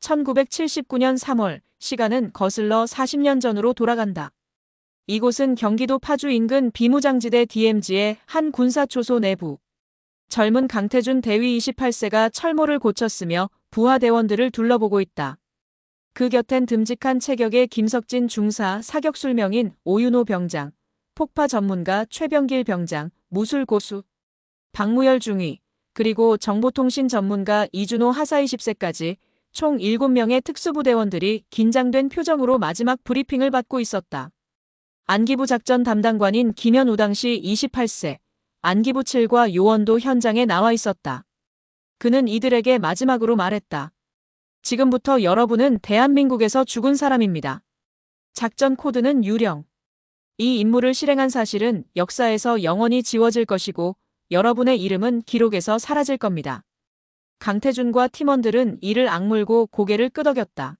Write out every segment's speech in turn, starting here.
1979년 3월, 시간은 거슬러 40년 전으로 돌아간다. 이곳은 경기도 파주 인근 비무장지대 DMZ의 한 군사초소 내부. 젊은 강태준 대위 28세가 철모를 고쳤으며 부하 대원들을 둘러보고 있다. 그 곁엔 듬직한 체격의 김석진 중사, 사격술명인 오윤호 병장, 폭파 전문가 최병길 병장, 무술 고수, 박무열 중위, 그리고 정보통신 전문가 이준호 하사 20세까지 총 7명의 특수부대원들이 긴장된 표정으로 마지막 브리핑을 받고 있었다. 안기부 작전 담당관인 김현우 당시 28세, 안기부 7과 요원도 현장에 나와 있었다. 그는 이들에게 마지막으로 말했다. 지금부터 여러분은 대한민국에서 죽은 사람입니다. 작전 코드는 유령. 이 임무를 실행한 사실은 역사에서 영원히 지워질 것이고 여러분의 이름은 기록에서 사라질 겁니다. 강태준과 팀원들은 이를 악물고 고개를 끄덕였다.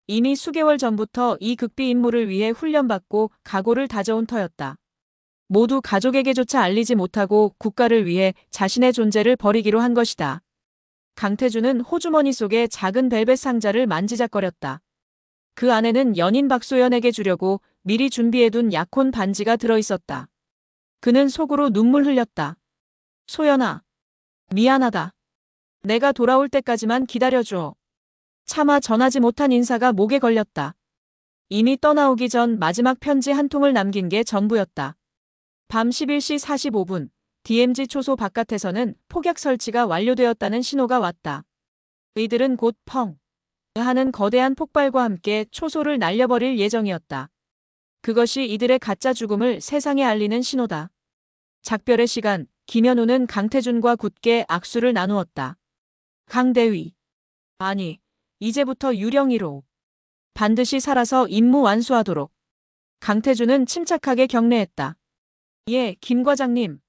이미 수개월 전부터 이 극비 임무를 위해 훈련받고 각오를 다져온 터였다. 모두 가족에게조차 알리지 못하고 국가를 위해 자신의 존재를 버리기로 한 것이다. 강태준은 호주머니 속에 작은 벨벳 상자를 만지작거렸다. 그 안에는 연인 박소연에게 주려고 미리 준비해둔 약혼 반지가 들어있었다. 그는 속으로 눈물 흘렸다. 소연아, 미안하다. 내가 돌아올 때까지만 기다려줘. 차마 전하지 못한 인사가 목에 걸렸다. 이미 떠나오기 전 마지막 편지 한 통을 남긴 게 전부였다. 밤 11시 45분. DMZ 초소 바깥에서는 폭약 설치가 완료되었다는 신호가 왔다. 이들은 곧 펑 하는 거대한 폭발과 함께 초소를 날려버릴 예정이었다. 그것이 이들의 가짜 죽음을 세상에 알리는 신호다. 작별의 시간, 김현우는 강태준과 굳게 악수를 나누었다. 강대위. 아니, 이제부터 유령이로. 반드시 살아서 임무 완수하도록. 강태준은 침착하게 격려했다. 예, 김 과장님.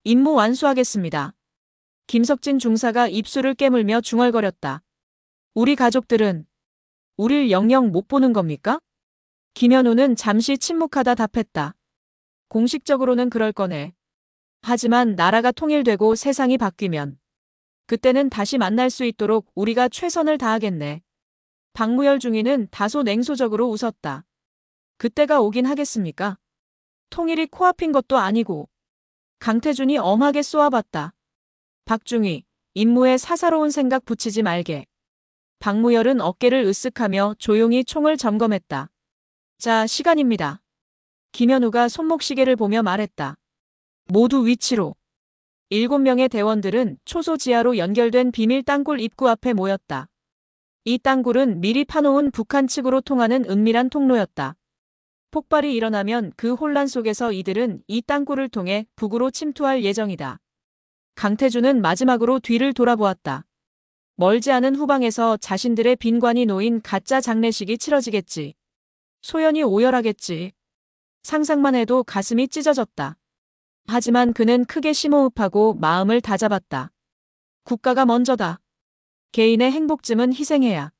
임무 완수하겠습니다. 김석진 중사가 입술을 깨물며 중얼거렸다. 우리 가족들은 우릴 영영 못 보는 겁니까? 김현우는 잠시 침묵하다 답했다. 공식적으로는 그럴 거네. 하지만 나라가 통일되고 세상이 바뀌면 그때는 다시 만날 수 있도록 우리가 최선을 다하겠네. 박무열 중위는 다소 냉소적으로 웃었다. 그때가 오긴 하겠습니까? 통일이 코앞인 것도 아니고. 강태준이 엄하게 쏘아봤다. 박중위, 임무에 사사로운 생각 붙이지 말게. 박무열은 어깨를 으쓱하며 조용히 총을 점검했다. 자, 시간입니다. 김현우가 손목시계를 보며 말했다. 모두 위치로. 7명의 대원들은 초소 지하로 연결된 비밀 땅굴 입구 앞에 모였다. 이 땅굴은 미리 파놓은 북한 측으로 통하는 은밀한 통로였다. 폭발이 일어나면 그 혼란 속에서 이들은 이 땅굴을 통해 북으로 침투할 예정이다. 강태준은 마지막으로 뒤를 돌아보았다. 멀지 않은 후방에서 자신들의 빈관이 놓인 가짜 장례식이 치러지겠지. 소연이 오열하겠지. 상상만 해도 가슴이 찢어졌다. 하지만 그는 크게 심호흡하고 마음을 다잡았다. 국가가 먼저다. 개인의 행복쯤은 희생해야.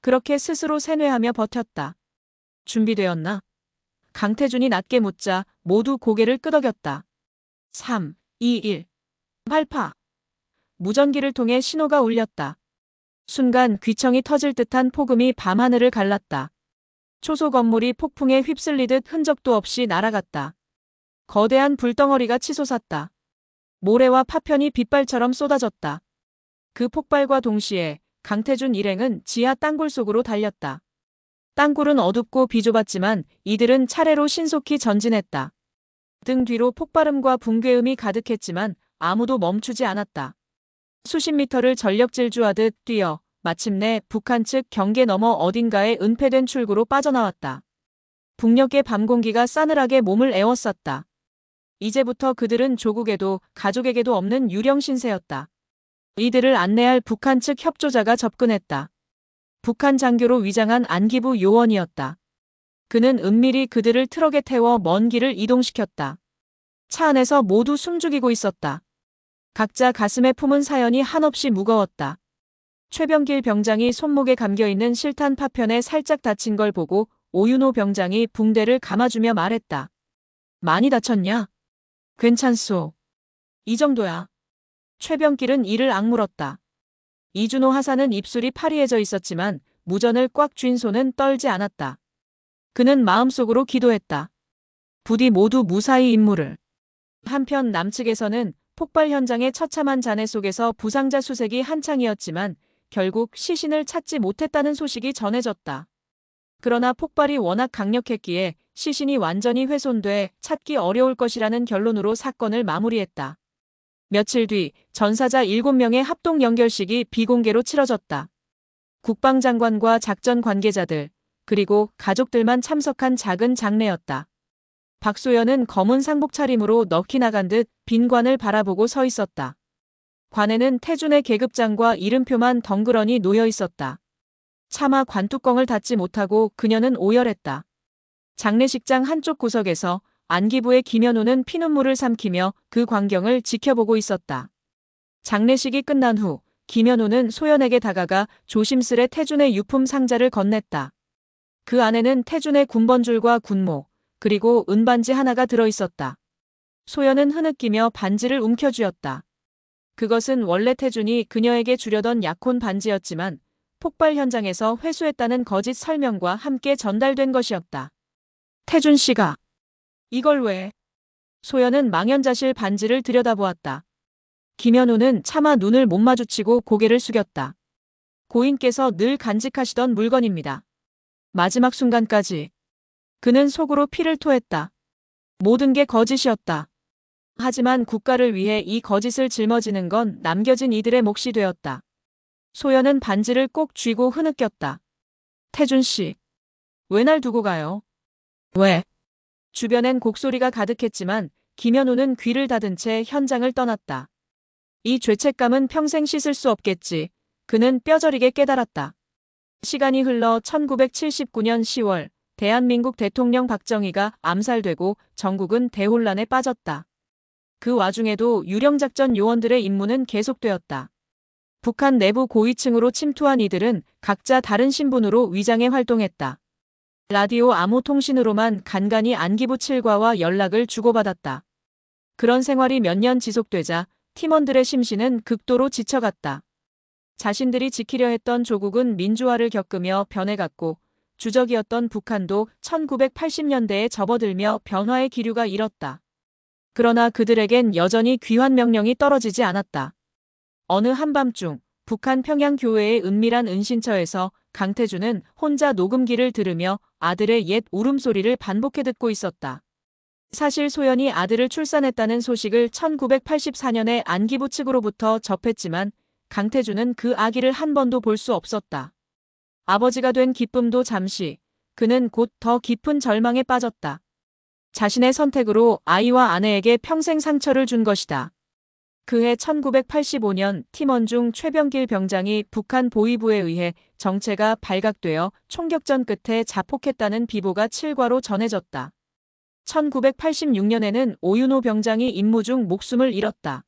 그렇게 스스로 세뇌하며 버텼다. 준비되었나? 강태준이 낮게 묻자 모두 고개를 끄덕였다. 3, 2, 1. 발파. 무전기를 통해 신호가 울렸다. 순간 귀청이 터질 듯한 폭음이 밤하늘을 갈랐다. 초소 건물이 폭풍에 휩쓸리듯 흔적도 없이 날아갔다. 거대한 불덩어리가 치솟았다. 모래와 파편이 빗발처럼 쏟아졌다. 그 폭발과 동시에 강태준 일행은 지하 땅굴 속으로 달렸다. 땅굴은 어둡고 비좁았지만 이들은 차례로 신속히 전진했다. 등 뒤로 폭발음과 붕괴음이 가득했지만 아무도 멈추지 않았다. 수십 미터를 전력 질주하듯 뛰어 마침내 북한 측 경계 너머 어딘가에 은폐된 출구로 빠져나왔다. 북녘의 밤 공기가 싸늘하게 몸을 에워쌌다. 이제부터 그들은 조국에도 가족에게도 없는 유령 신세였다. 이들을 안내할 북한 측 협조자가 접근했다. 북한 장교로 위장한 안기부 요원이었다. 그는 은밀히 그들을 트럭에 태워 먼 길을 이동시켰다. 차 안에서 모두 숨죽이고 있었다. 각자 가슴에 품은 사연이 한없이 무거웠다. 최병길 병장이 손목에 감겨있는 실탄 파편에 살짝 다친 걸 보고 오윤호 병장이 붕대를 감아주며 말했다. 많이 다쳤냐? 괜찮소. 이 정도야. 최병길은 이를 악물었다. 이준호 하사는 입술이 파리해져 있었지만 무전을 꽉 쥔 손은 떨지 않았다. 그는 마음속으로 기도했다. 부디 모두 무사히 임무를. 한편 남측에서는 폭발 현장의 처참한 잔해 속에서 부상자 수색이 한창이었지만 결국 시신을 찾지 못했다는 소식이 전해졌다. 그러나 폭발이 워낙 강력했기에 시신이 완전히 훼손돼 찾기 어려울 것이라는 결론으로 사건을 마무리했다. 며칠 뒤 전사자 7명의 합동 연결식이 비공개로 치러졌다. 국방장관과 작전 관계자들, 그리고 가족들만 참석한 작은 장례였다. 박소연은 검은 상복 차림으로 넋이 나간 듯 빈관을 바라보고 서 있었다. 관에는 태준의 계급장과 이름표만 덩그러니 놓여 있었다. 차마 관뚜껑을 닫지 못하고 그녀는 오열했다. 장례식장 한쪽 구석에서 안기부의 김현우는 피눈물을 삼키며 그 광경을 지켜보고 있었다. 장례식이 끝난 후 김현우는 소연에게 다가가 조심스레 태준의 유품 상자를 건넸다. 그 안에는 태준의 군번줄과 군모, 그리고 은반지 하나가 들어있었다. 소연은 흐느끼며 반지를 움켜쥐었다. 그것은 원래 태준이 그녀에게 주려던 약혼 반지였지만 폭발 현장에서 회수했다는 거짓 설명과 함께 전달된 것이었다. 태준 씨가 이걸 왜? 소연은 망연자실 반지를 들여다보았다. 김현우는 차마 눈을 못 마주치고 고개를 숙였다. 고인께서 늘 간직하시던 물건입니다. 마지막 순간까지 그는 속으로 피를 토했다. 모든 게 거짓이었다. 하지만 국가를 위해 이 거짓을 짊어지는 건 남겨진 이들의 몫이 되었다. 소연은 반지를 꼭 쥐고 흐느꼈다. 태준 씨, 왜 날 두고 가요? 왜? 주변엔 곡소리가 가득했지만 김현우는 귀를 닫은 채 현장을 떠났다. 이 죄책감은 평생 씻을 수 없겠지. 그는 뼈저리게 깨달았다. 시간이 흘러 1979년 10월 대한민국 대통령 박정희가 암살되고 전국은 대혼란에 빠졌다. 그 와중에도 유령작전 요원들의 임무는 계속되었다. 북한 내부 고위층으로 침투한 이들은 각자 다른 신분으로 위장해 활동했다. 라디오 암호 통신으로만 간간히 안기부 7과와 연락을 주고받았다. 그런 생활이 몇 년 지속되자 팀원들의 심신은 극도로 지쳐갔다. 자신들이 지키려 했던 조국은 민주화를 겪으며 변해갔고 주적이었던 북한도 1980년대에 접어들며 변화의 기류가 일었다. 그러나 그들에겐 여전히 귀환 명령이 떨어지지 않았다. 어느 한밤중 북한 평양 교회의 은밀한 은신처에서 강태준은 혼자 녹음기를 들으며 아들의 옛 울음소리를 반복해 듣고 있었다. 사실 소연이 아들을 출산했다는 소식을 1984년에 안기부 측으로부터 접했지만 강태준은 그 아기를 한 번도 볼 수 없었다. 아버지가 된 기쁨도 잠시, 그는 곧 더 깊은 절망에 빠졌다. 자신의 선택으로 아이와 아내에게 평생 상처를 준 것이다. 그해 1985년 팀원 중 최병길 병장이 북한 보위부에 의해 정체가 발각되어 총격전 끝에 자폭했다는 비보가 7과로 전해졌다. 1986년에는 오윤호 병장이 임무 중 목숨을 잃었다.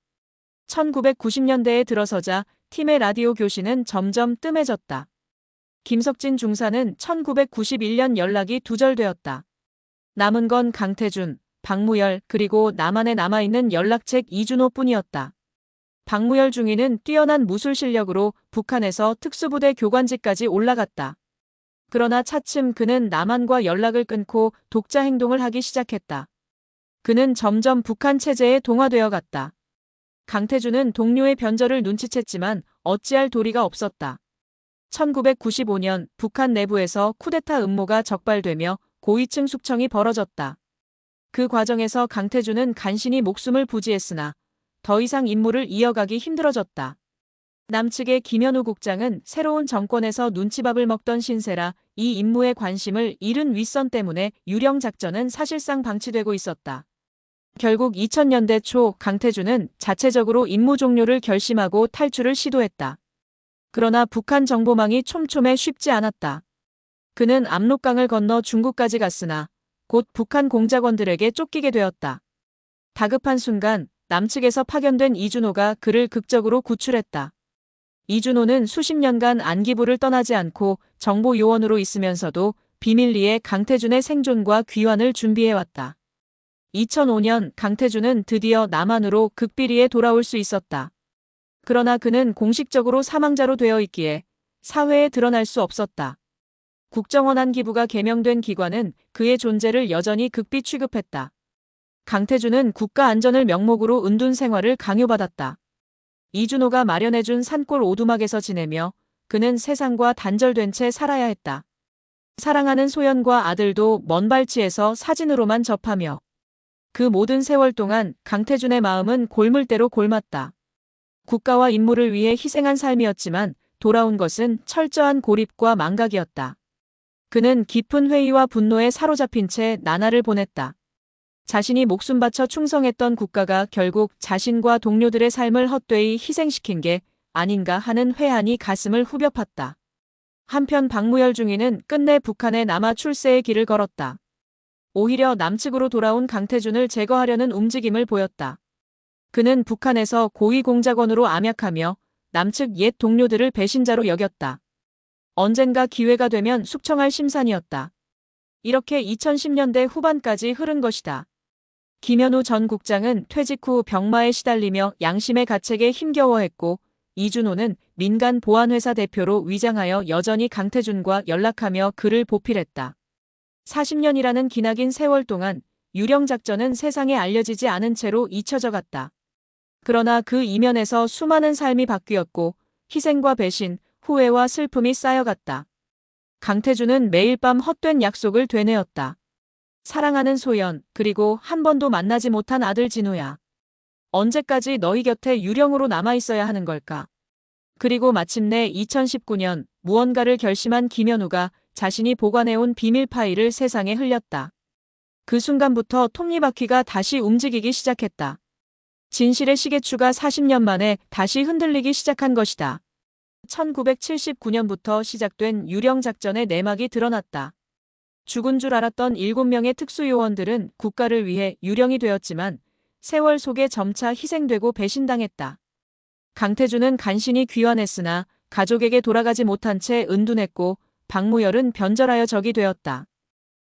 1990년대에 들어서자 팀의 라디오 교신은 점점 뜸해졌다. 김석진 중사는 1991년 연락이 두절되었다. 남은 건 강태준, 박무열 그리고 남한에 남아있는 연락책 이준호뿐이었다. 박무열 중위는 뛰어난 무술 실력으로 북한에서 특수부대 교관직까지 올라갔다. 그러나 차츰 그는 남한과 연락을 끊고 독자 행동을 하기 시작했다. 그는 점점 북한 체제에 동화되어 갔다. 강태준은 동료의 변절을 눈치챘지만 어찌할 도리가 없었다. 1995년 북한 내부에서 쿠데타 음모가 적발되며 고위층 숙청이 벌어졌다. 그 과정에서 강태준은 간신히 목숨을 부지했으나 더 이상 임무를 이어가기 힘들어졌다. 남측의 김현우 국장은 새로운 정권에서 눈치밥을 먹던 신세라 이 임무에 관심을 잃은 윗선 때문에 유령 작전은 사실상 방치되고 있었다. 결국 2000년대 초 강태준은 자체적으로 임무 종료를 결심하고 탈출을 시도했다. 그러나 북한 정보망이 촘촘해 쉽지 않았다. 그는 압록강을 건너 중국까지 갔으나 곧 북한 공작원들에게 쫓기게 되었다. 다급한 순간 남측에서 파견된 이준호가 그를 극적으로 구출했다. 이준호는 수십 년간 안기부를 떠나지 않고 정보 요원으로 있으면서도 비밀리에 강태준의 생존과 귀환을 준비해왔다. 2005년 강태준은 드디어 남한으로 극비리에 돌아올 수 있었다. 그러나 그는 공식적으로 사망자로 되어 있기에 사회에 드러날 수 없었다. 국정원안 기부가 개명된 기관은 그의 존재를 여전히 극비 취급했다. 강태준은 국가 안전을 명목으로 은둔 생활을 강요받았다. 이준호가 마련해준 산골 오두막에서 지내며 그는 세상과 단절된 채 살아야 했다. 사랑하는 소연과 아들도 먼 발치에서 사진으로만 접하며 그 모든 세월 동안 강태준의 마음은 골물대로 골맞다. 국가와 인물을 위해 희생한 삶이었지만 돌아온 것은 철저한 고립과 망각이었다. 그는 깊은 회의와 분노에 사로잡힌 채 나날을 보냈다. 자신이 목숨 바쳐 충성했던 국가가 결국 자신과 동료들의 삶을 헛되이 희생시킨 게 아닌가 하는 회한이 가슴을 후벼 팠다. 한편 박무열 중위는 끝내 북한에 남아 출세의 길을 걸었다. 오히려 남측으로 돌아온 강태준을 제거하려는 움직임을 보였다. 그는 북한에서 고위공작원으로 암약하며 남측 옛 동료들을 배신자로 여겼다. 언젠가 기회가 되면 숙청할 심산이었다. 이렇게 2010년대 후반까지 흐른 것이다. 김현우 전 국장은 퇴직 후 병마에 시달리며 양심의 가책에 힘겨워했고 이준호는 민간 보안회사 대표로 위장하여 여전히 강태준과 연락하며 그를 보필했다. 40년이라는 기나긴 세월 동안 유령작전은 세상에 알려지지 않은 채로 잊혀져 갔다. 그러나 그 이면에서 수많은 삶이 바뀌었고 희생과 배신, 후회와 슬픔이 쌓여갔다. 강태준은 매일 밤 헛된 약속을 되뇌었다. 사랑하는 소연, 그리고 한 번도 만나지 못한 아들 진우야. 언제까지 너희 곁에 유령으로 남아있어야 하는 걸까? 그리고 마침내 2019년 무언가를 결심한 김현우가 자신이 보관해온 비밀 파일을 세상에 흘렸다. 그 순간부터 톱니바퀴가 다시 움직이기 시작했다. 진실의 시계추가 40년 만에 다시 흔들리기 시작한 것이다. 1979년부터 시작된 유령작전의 내막이 드러났다. 죽은 줄 알았던 7명의 특수요원들은 국가를 위해 유령이 되었지만 세월 속에 점차 희생되고 배신당했다. 강태준은 간신히 귀환했으나 가족에게 돌아가지 못한 채 은둔했고 박무열은 변절하여 적이 되었다.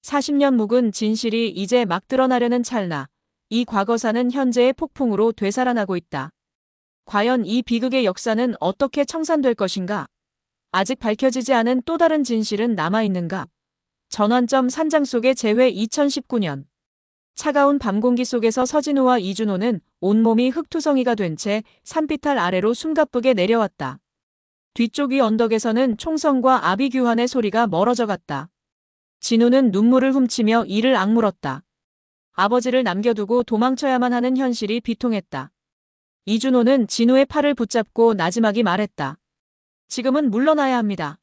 40년 묵은 진실이 이제 막 드러나려는 찰나 이 과거사는 현재의 폭풍으로 되살아나고 있다. 과연 이 비극의 역사는 어떻게 청산될 것인가? 아직 밝혀지지 않은 또 다른 진실은 남아있는가? 전환점 산장 속의 재회 2019년. 차가운 밤 공기 속에서 서진우와 이준호는 온몸이 흙투성이가 된 채 산비탈 아래로 숨가쁘게 내려왔다. 뒤쪽 위 언덕에서는 총성과 아비규환의 소리가 멀어져 갔다. 진우는 눈물을 훔치며 이를 악물었다. 아버지를 남겨두고 도망쳐야만 하는 현실이 비통했다. 이준호는 진우의 팔을 붙잡고 나지막이 말했다. 지금은 물러나야 합니다.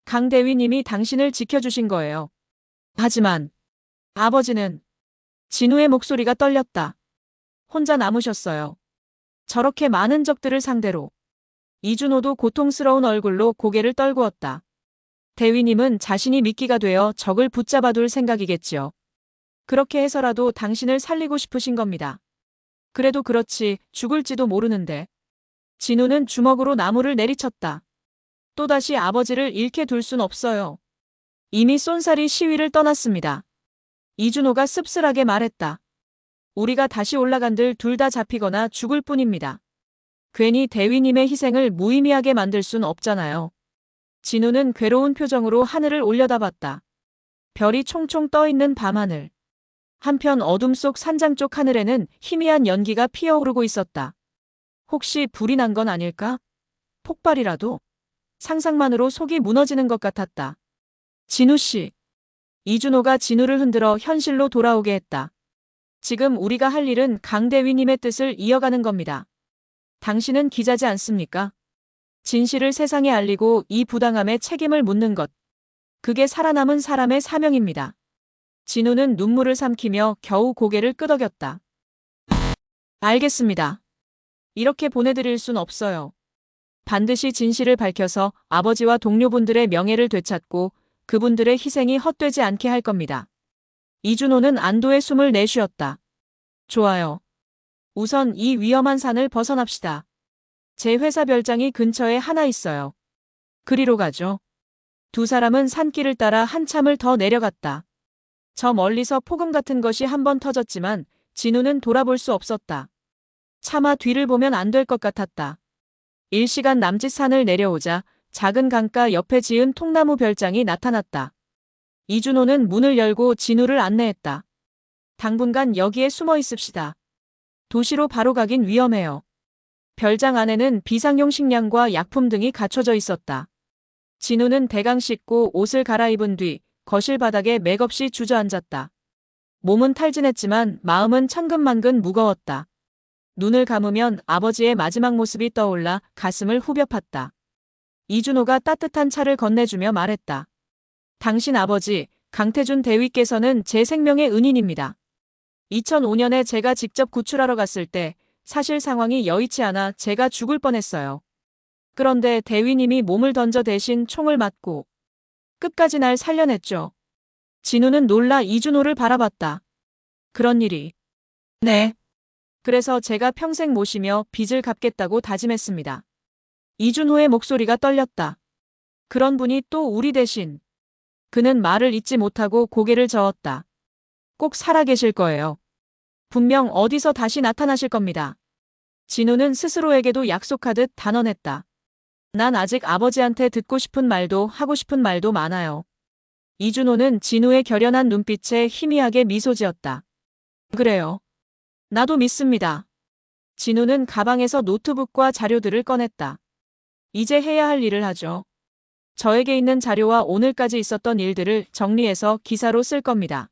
강 대위님이 당신을 지켜주신 거예요. 하지만 아버지는 진우의 목소리가 떨렸다. 혼자 남으셨어요. 저렇게 많은 적들을 상대로. 이준호도 고통스러운 얼굴로 고개를 떨구었다. 대위님은 자신이 미끼가 되어 적을 붙잡아둘 생각이겠지요. 그렇게 해서라도 당신을 살리고 싶으신 겁니다. 그래도 그렇지 죽을지도 모르는데. 진우는 주먹으로 나무를 내리쳤다. 또다시 아버지를 잃게 둘 순 없어요. 이미 쏜살이 시위를 떠났습니다. 이준호가 씁쓸하게 말했다. 우리가 다시 올라간들 둘 다 잡히거나 죽을 뿐입니다. 괜히 대위님의 희생을 무의미하게 만들 순 없잖아요. 진우는 괴로운 표정으로 하늘을 올려다봤다. 별이 총총 떠있는 밤하늘. 한편 어둠 속 산장 쪽 하늘에는 희미한 연기가 피어오르고 있었다. 혹시 불이 난 건 아닐까? 폭발이라도? 상상만으로 속이 무너지는 것 같았다. 진우 씨. 이준호가 진우를 흔들어 현실로 돌아오게 했다. 지금 우리가 할 일은 강 대위님의 뜻을 이어가는 겁니다. 당신은 기자지 않습니까? 진실을 세상에 알리고 이 부당함에 책임을 묻는 것. 그게 살아남은 사람의 사명입니다. 진우는 눈물을 삼키며 겨우 고개를 끄덕였다. 알겠습니다. 이렇게 보내드릴 순 없어요. 반드시 진실을 밝혀서 아버지와 동료분들의 명예를 되찾고 그분들의 희생이 헛되지 않게 할 겁니다. 이준호는 안도의 숨을 내쉬었다. 좋아요. 우선 이 위험한 산을 벗어납시다. 제 회사 별장이 근처에 하나 있어요. 그리로 가죠. 두 사람은 산길을 따라 한참을 더 내려갔다. 저 멀리서 폭음 같은 것이 한 번 터졌지만 진우는 돌아볼 수 없었다. 차마 뒤를 보면 안 될 것 같았다. 1시간 남짓 산을 내려오자 작은 강가 옆에 지은 통나무 별장이 나타났다. 이준호는 문을 열고 진우를 안내했다. 당분간 여기에 숨어 있읍시다. 도시로 바로 가긴 위험해요. 별장 안에는 비상용 식량과 약품 등이 갖춰져 있었다. 진우는 대강 씻고 옷을 갈아입은 뒤 거실 바닥에 맥없이 주저앉았다. 몸은 탈진했지만 마음은 천근만근 무거웠다. 눈을 감으면 아버지의 마지막 모습이 떠올라 가슴을 후벼 팠다. 이준호가 따뜻한 차를 건네주며 말했다. 당신 아버지, 강태준 대위께서는 제 생명의 은인입니다. 2005년에 제가 직접 구출하러 갔을 때 사실 상황이 여의치 않아 제가 죽을 뻔했어요. 그런데 대위님이 몸을 던져 대신 총을 맞고 끝까지 날 살려냈죠. 진우는 놀라 이준호를 바라봤다. 그런 일이. 네. 그래서 제가 평생 모시며 빚을 갚겠다고 다짐했습니다. 이준호의 목소리가 떨렸다. 그런 분이 또 우리 대신. 그는 말을 잇지 못하고 고개를 저었다. 꼭 살아계실 거예요. 분명 어디서 다시 나타나실 겁니다. 진우는 스스로에게도 약속하듯 단언했다. 난 아직 아버지한테 듣고 싶은 말도 하고 싶은 말도 많아요. 이준호는 진우의 결연한 눈빛에 희미하게 미소 지었다. 그래요. 나도 믿습니다. 진우는 가방에서 노트북과 자료들을 꺼냈다. 이제 해야 할 일을 하죠. 저에게 있는 자료와 오늘까지 있었던 일들을 정리해서 기사로 쓸 겁니다.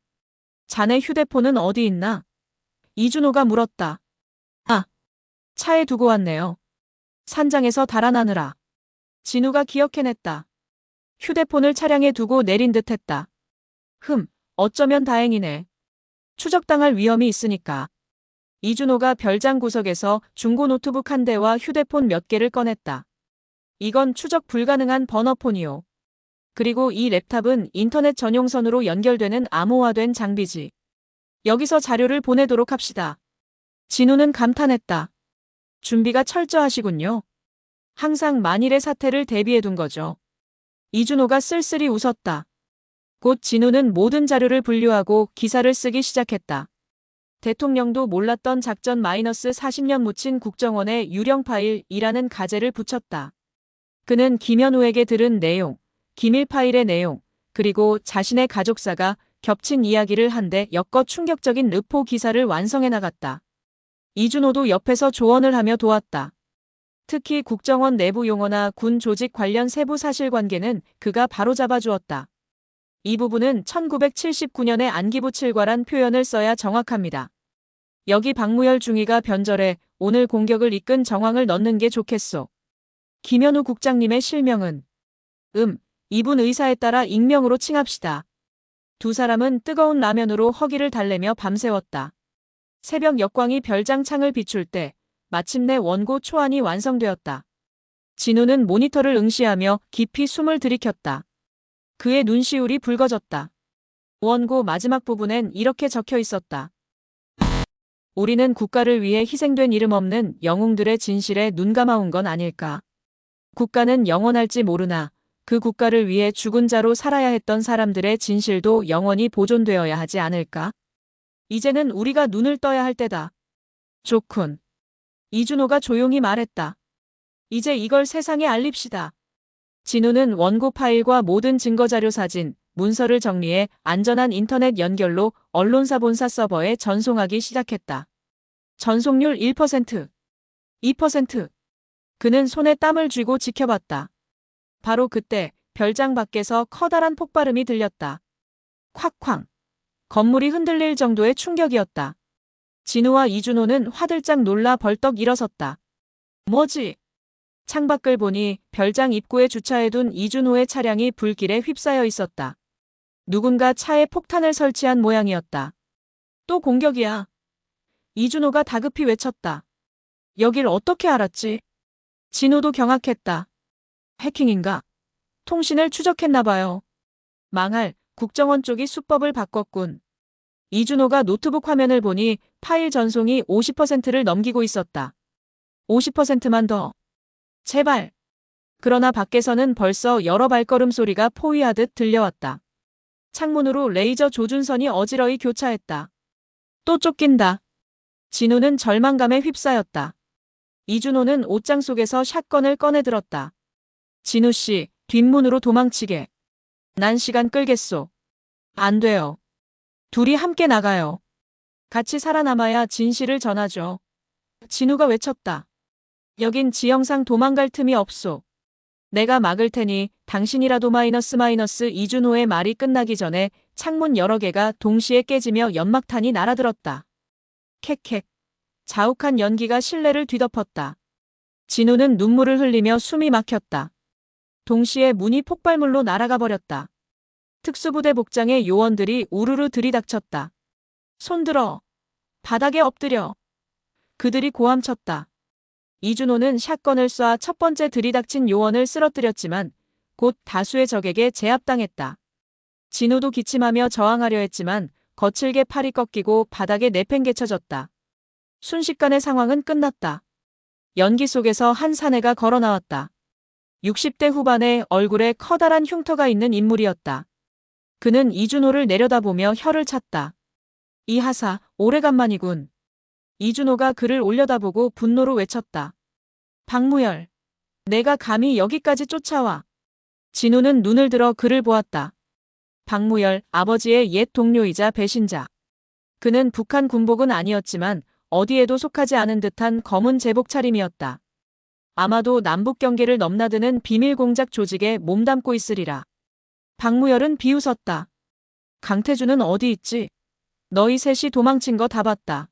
자네 휴대폰은 어디 있나? 이준호가 물었다. 아, 차에 두고 왔네요. 산장에서 달아나느라. 진우가 기억해냈다. 휴대폰을 차량에 두고 내린 듯 했다. 어쩌면 다행이네. 추적당할 위험이 있으니까. 이준호가 별장 구석에서 중고 노트북 한 대와 휴대폰 몇 개를 꺼냈다. 이건 추적 불가능한 버너폰이요. 그리고 이 랩탑은 인터넷 전용선으로 연결되는 암호화된 장비지. 여기서 자료를 보내도록 합시다. 진우는 감탄했다. 준비가 철저하시군요. 항상 만일의 사태를 대비해둔 거죠. 이준호가 쓸쓸히 웃었다. 곧 진우는 모든 자료를 분류하고 기사를 쓰기 시작했다. 대통령도 몰랐던 작전 -40년 묻힌 국정원의 유령 파일이라는 가제를 붙였다. 그는 김현우에게 들은 내용, 기밀 파일의 내용, 그리고 자신의 가족사가 겹친 이야기를 한데 엮어 충격적인 르포 기사를 완성해 나갔다. 이준호도 옆에서 조언을 하며 도왔다. 특히 국정원 내부 용어나 군 조직 관련 세부 사실관계는 그가 바로잡아 주었다. 이 부분은 1979년에 안기부 7과란 표현을 써야 정확합니다. 여기 박무열 중위가 변절해 오늘 공격을 이끈 정황을 넣는 게 좋겠소. 김현우 국장님의 실명은? 이분 의사에 따라 익명으로 칭합시다. 두 사람은 뜨거운 라면으로 허기를 달래며 밤새웠다. 새벽 역광이 별장 창을 비출 때 마침내 원고 초안이 완성되었다. 진우는 모니터를 응시하며 깊이 숨을 들이켰다. 그의 눈시울이 붉어졌다. 원고 마지막 부분엔 이렇게 적혀 있었다. 우리는 국가를 위해 희생된 이름 없는 영웅들의 진실에 눈감아온 건 아닐까. 국가는 영원할지 모르나 그 국가를 위해 죽은 자로 살아야 했던 사람들의 진실도 영원히 보존되어야 하지 않을까? 이제는 우리가 눈을 떠야 할 때다. 좋군. 이준호가 조용히 말했다. 이제 이걸 세상에 알립시다. 진우는 원고 파일과 모든 증거자료 사진, 문서를 정리해 안전한 인터넷 연결로 언론사 본사 서버에 전송하기 시작했다. 전송률 1%, 2%. 그는 손에 땀을 쥐고 지켜봤다. 바로 그때 별장 밖에서 커다란 폭발음이 들렸다. 콱쾅. 건물이 흔들릴 정도의 충격이었다. 진우와 이준호는 화들짝 놀라 벌떡 일어섰다. 뭐지? 창밖을 보니 별장 입구에 주차해둔 이준호의 차량이 불길에 휩싸여 있었다. 누군가 차에 폭탄을 설치한 모양이었다. 또 공격이야. 이준호가 다급히 외쳤다. 여길 어떻게 알았지? 진우도 경악했다. 해킹인가? 통신을 추적했나봐요. 망할, 국정원 쪽이 수법을 바꿨군. 이준호가 노트북 화면을 보니 파일 전송이 50%를 넘기고 있었다. 50%만 더. 제발. 그러나 밖에서는 벌써 여러 발걸음 소리가 포위하듯 들려왔다. 창문으로 레이저 조준선이 어지러이 교차했다. 또 쫓긴다. 진우는 절망감에 휩싸였다. 이준호는 옷장 속에서 샷건을 꺼내 들었다. 진우 씨, 뒷문으로 도망치게. 난 시간 끌겠소. 안 돼요. 둘이 함께 나가요. 같이 살아남아야 진실을 전하죠. 진우가 외쳤다. 여긴 지형상 도망갈 틈이 없소. 내가 막을 테니 당신이라도 마이너스 이준호의 말이 끝나기 전에 창문 여러 개가 동시에 깨지며 연막탄이 날아들었다. 캑캑. 자욱한 연기가 실내를 뒤덮었다. 진우는 눈물을 흘리며 숨이 막혔다. 동시에 문이 폭발물로 날아가 버렸다. 특수부대 복장의 요원들이 우르르 들이닥쳤다. 손들어. 바닥에 엎드려. 그들이 고함쳤다. 이준호는 샷건을 쏴 첫 번째 들이닥친 요원을 쓰러뜨렸지만 곧 다수의 적에게 제압당했다. 진우도 기침하며 저항하려 했지만 거칠게 팔이 꺾이고 바닥에 내팽개쳐졌다. 순식간에 상황은 끝났다. 연기 속에서 한 사내가 걸어 나왔다. 60대 후반의 얼굴에 커다란 흉터가 있는 인물이었다. 그는 이준호를 내려다보며 혀를 찼다. 이 하사, 오래간만이군. 이준호가 그를 올려다보고 분노로 외쳤다. 박무열, 내가 감히 여기까지 쫓아와. 진우는 눈을 들어 그를 보았다. 박무열, 아버지의 옛 동료이자 배신자. 그는 북한 군복은 아니었지만 어디에도 속하지 않은 듯한 검은 제복 차림이었다. 아마도 남북 경계를 넘나드는 비밀 공작 조직에 몸담고 있으리라. 박무열은 비웃었다. 강태준은 어디 있지? 너희 셋이 도망친 거 다 봤다.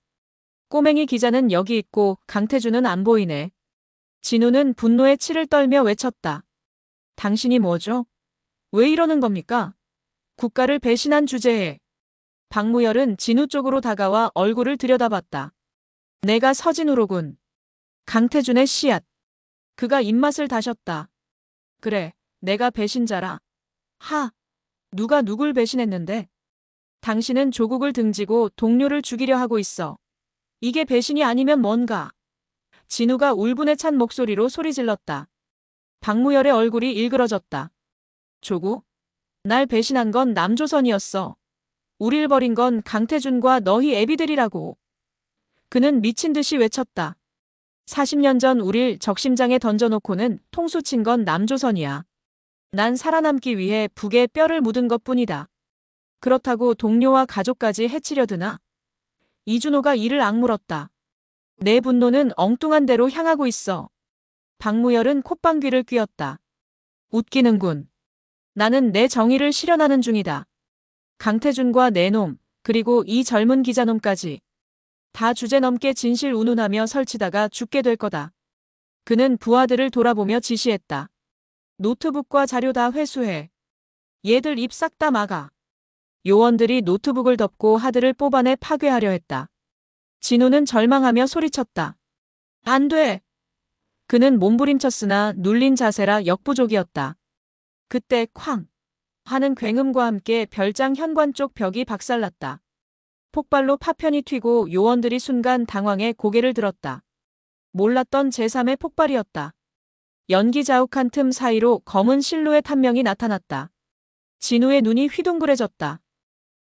꼬맹이 기자는 여기 있고 강태준은 안 보이네. 진우는 분노에 치를 떨며 외쳤다. 당신이 뭐죠? 왜 이러는 겁니까? 국가를 배신한 주제에. 박무열은 진우 쪽으로 다가와 얼굴을 들여다봤다. 내가 서진우로군. 강태준의 씨앗. 그가 입맛을 다셨다. 그래, 내가 배신자라. 하, 누가 누굴 배신했는데? 당신은 조국을 등지고 동료를 죽이려 하고 있어. 이게 배신이 아니면 뭔가? 진우가 울분에 찬 목소리로 소리질렀다. 박무열의 얼굴이 일그러졌다. 조국? 날 배신한 건 남조선이었어. 우릴 버린 건 강태준과 너희 애비들이라고. 그는 미친 듯이 외쳤다. 40년 전 우릴 적심장에 던져놓고는 통수 친 건 남조선이야. 난 살아남기 위해 북에 뼈를 묻은 것뿐이다. 그렇다고 동료와 가족까지 해치려 드나? 이준호가 이를 악물었다. 내 분노는 엉뚱한 데로 향하고 있어. 박무열은 콧방귀를 뀌었다. 웃기는군. 나는 내 정의를 실현하는 중이다. 강태준과 내 놈, 그리고 이 젊은 기자놈까지. 다 주제넘게 진실 운운하며 설치다가 죽게 될 거다. 그는 부하들을 돌아보며 지시했다. 노트북과 자료 다 회수해. 얘들 입 싹 다 막아. 요원들이 노트북을 덮고 하드를 뽑아내 파괴하려 했다. 진우는 절망하며 소리쳤다. 안 돼. 그는 몸부림쳤으나 눌린 자세라 역부족이었다. 그때 쾅 하는 굉음과 함께 별장 현관 쪽 벽이 박살났다. 폭발로 파편이 튀고 요원들이 순간 당황해 고개를 들었다. 몰랐던 제3의 폭발이었다. 연기 자욱한 틈 사이로 검은 실루엣 한 명이 나타났다. 진우의 눈이 휘둥그레졌다.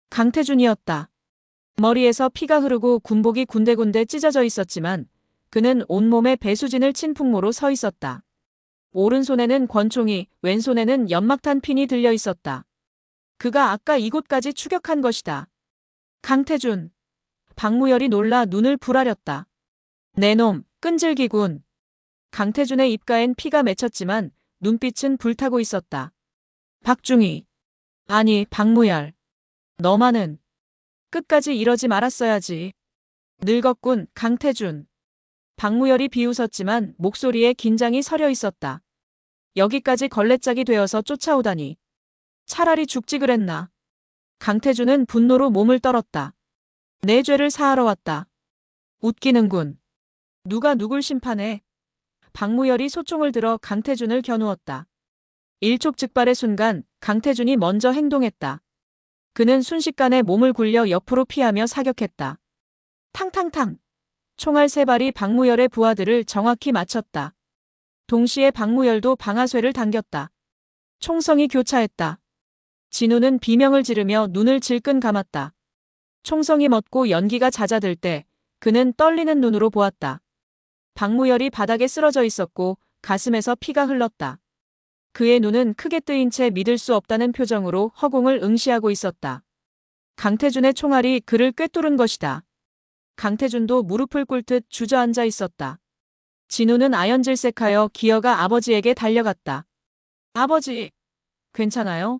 강태준이었다. 머리에서 피가 흐르고 군복이 군데군데 찢어져 있었지만 그는 온몸에 배수진을 친 풍모로 서 있었다. 오른손에는 권총이, 왼손에는 연막탄 핀이 들려 있었다. 그가 아까 이곳까지 추격한 것이다. 강태준. 박무열이 놀라 눈을 부라렸다. 내 놈, 끈질기군. 강태준의 입가엔 피가 맺혔지만 눈빛은 불타고 있었다. 박중희. 아니, 박무열. 너만은 끝까지 이러지 말았어야지. 늙었군, 강태준. 박무열이 비웃었지만 목소리에 긴장이 서려 있었다. 여기까지 걸레짝이 되어서 쫓아오다니. 차라리 죽지 그랬나. 강태준은 분노로 몸을 떨었다. 내 죄를 사하러 왔다. 웃기는군. 누가 누굴 심판해. 박무열이 소총을 들어 강태준을 겨누었다. 일촉즉발의 순간 강태준이 먼저 행동했다. 그는 순식간에 몸을 굴려 옆으로 피하며 사격했다. 탕탕탕. 총알 3발이 박무열의 부하들을 정확히 맞췄다. 동시에 박무열도 방아쇠를 당겼다. 총성이 교차했다. 진우는 비명을 지르며 눈을 질끈 감았다. 총성이 멎고 연기가 잦아들 때 그는 떨리는 눈으로 보았다. 박무열이 바닥에 쓰러져 있었고 가슴에서 피가 흘렀다. 그의 눈은 크게 뜨인 채 믿을 수 없다는 표정으로 허공을 응시하고 있었다. 강태준의 총알이 그를 꿰뚫은 것이다. 강태준도 무릎을 꿇듯 주저앉아 있었다. 진우는 아연질색하여 기어가 아버지에게 달려갔다. 아버지, 괜찮아요?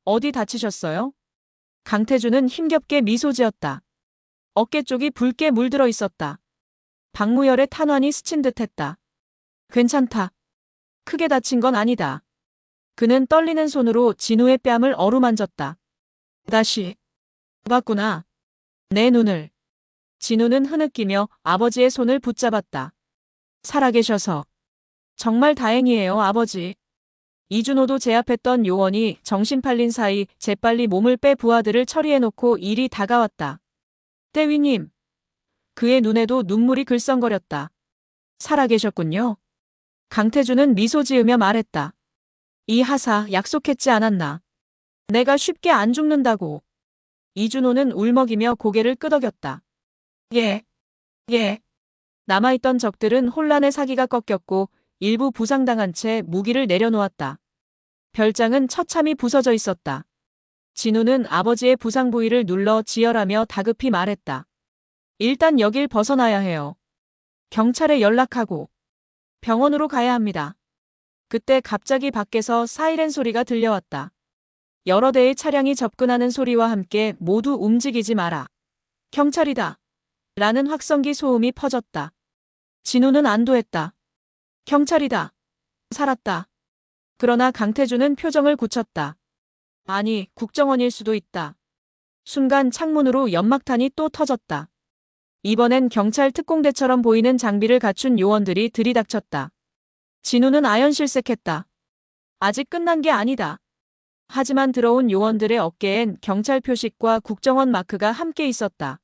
어디 다치셨어요? 강태준은 힘겹게 미소 지었다. 어깨 쪽이 붉게 물들어 있었다. 박무열의 탄환이 스친 듯했다. 괜찮다. 크게 다친 건 아니다. 그는 떨리는 손으로 진우의 뺨을 어루만졌다. 다시 봤구나. 내 눈을. 진우는 흐느끼며 아버지의 손을 붙잡았다. 살아계셔서 정말 다행이에요, 아버지. 이준호도 제압했던 요원이 정신 팔린 사이 재빨리 몸을 빼 부하들을 처리해놓고 일이 다가왔다. 대위님. 그의 눈에도 눈물이 글썽거렸다. 살아계셨군요. 강태준은 미소 지으며 말했다. 이 하사 약속했지 않았나. 내가 쉽게 안 죽는다고. 이준호는 울먹이며 고개를 끄덕였다. 예. 남아있던 적들은 혼란의 사기가 꺾였고 일부 부상당한 채 무기를 내려놓았다. 별장은 처참히 부서져 있었다. 진우는 아버지의 부상 부위를 눌러 지혈하며 다급히 말했다. 일단 여길 벗어나야 해요. 경찰에 연락하고 병원으로 가야 합니다. 그때 갑자기 밖에서 사이렌 소리가 들려왔다. 여러 대의 차량이 접근하는 소리와 함께 모두 움직이지 마라. 경찰이다. 라는 확성기 소음이 퍼졌다. 진우는 안도했다. 경찰이다. 살았다. 그러나 강태준은 표정을 굳혔다. 아니, 국정원일 수도 있다. 순간 창문으로 연막탄이 또 터졌다. 이번엔 경찰 특공대처럼 보이는 장비를 갖춘 요원들이 들이닥쳤다. 진우는 아연실색했다. 아직 끝난 게 아니다. 하지만 들어온 요원들의 어깨엔 경찰 표식과 국정원 마크가 함께 있었다.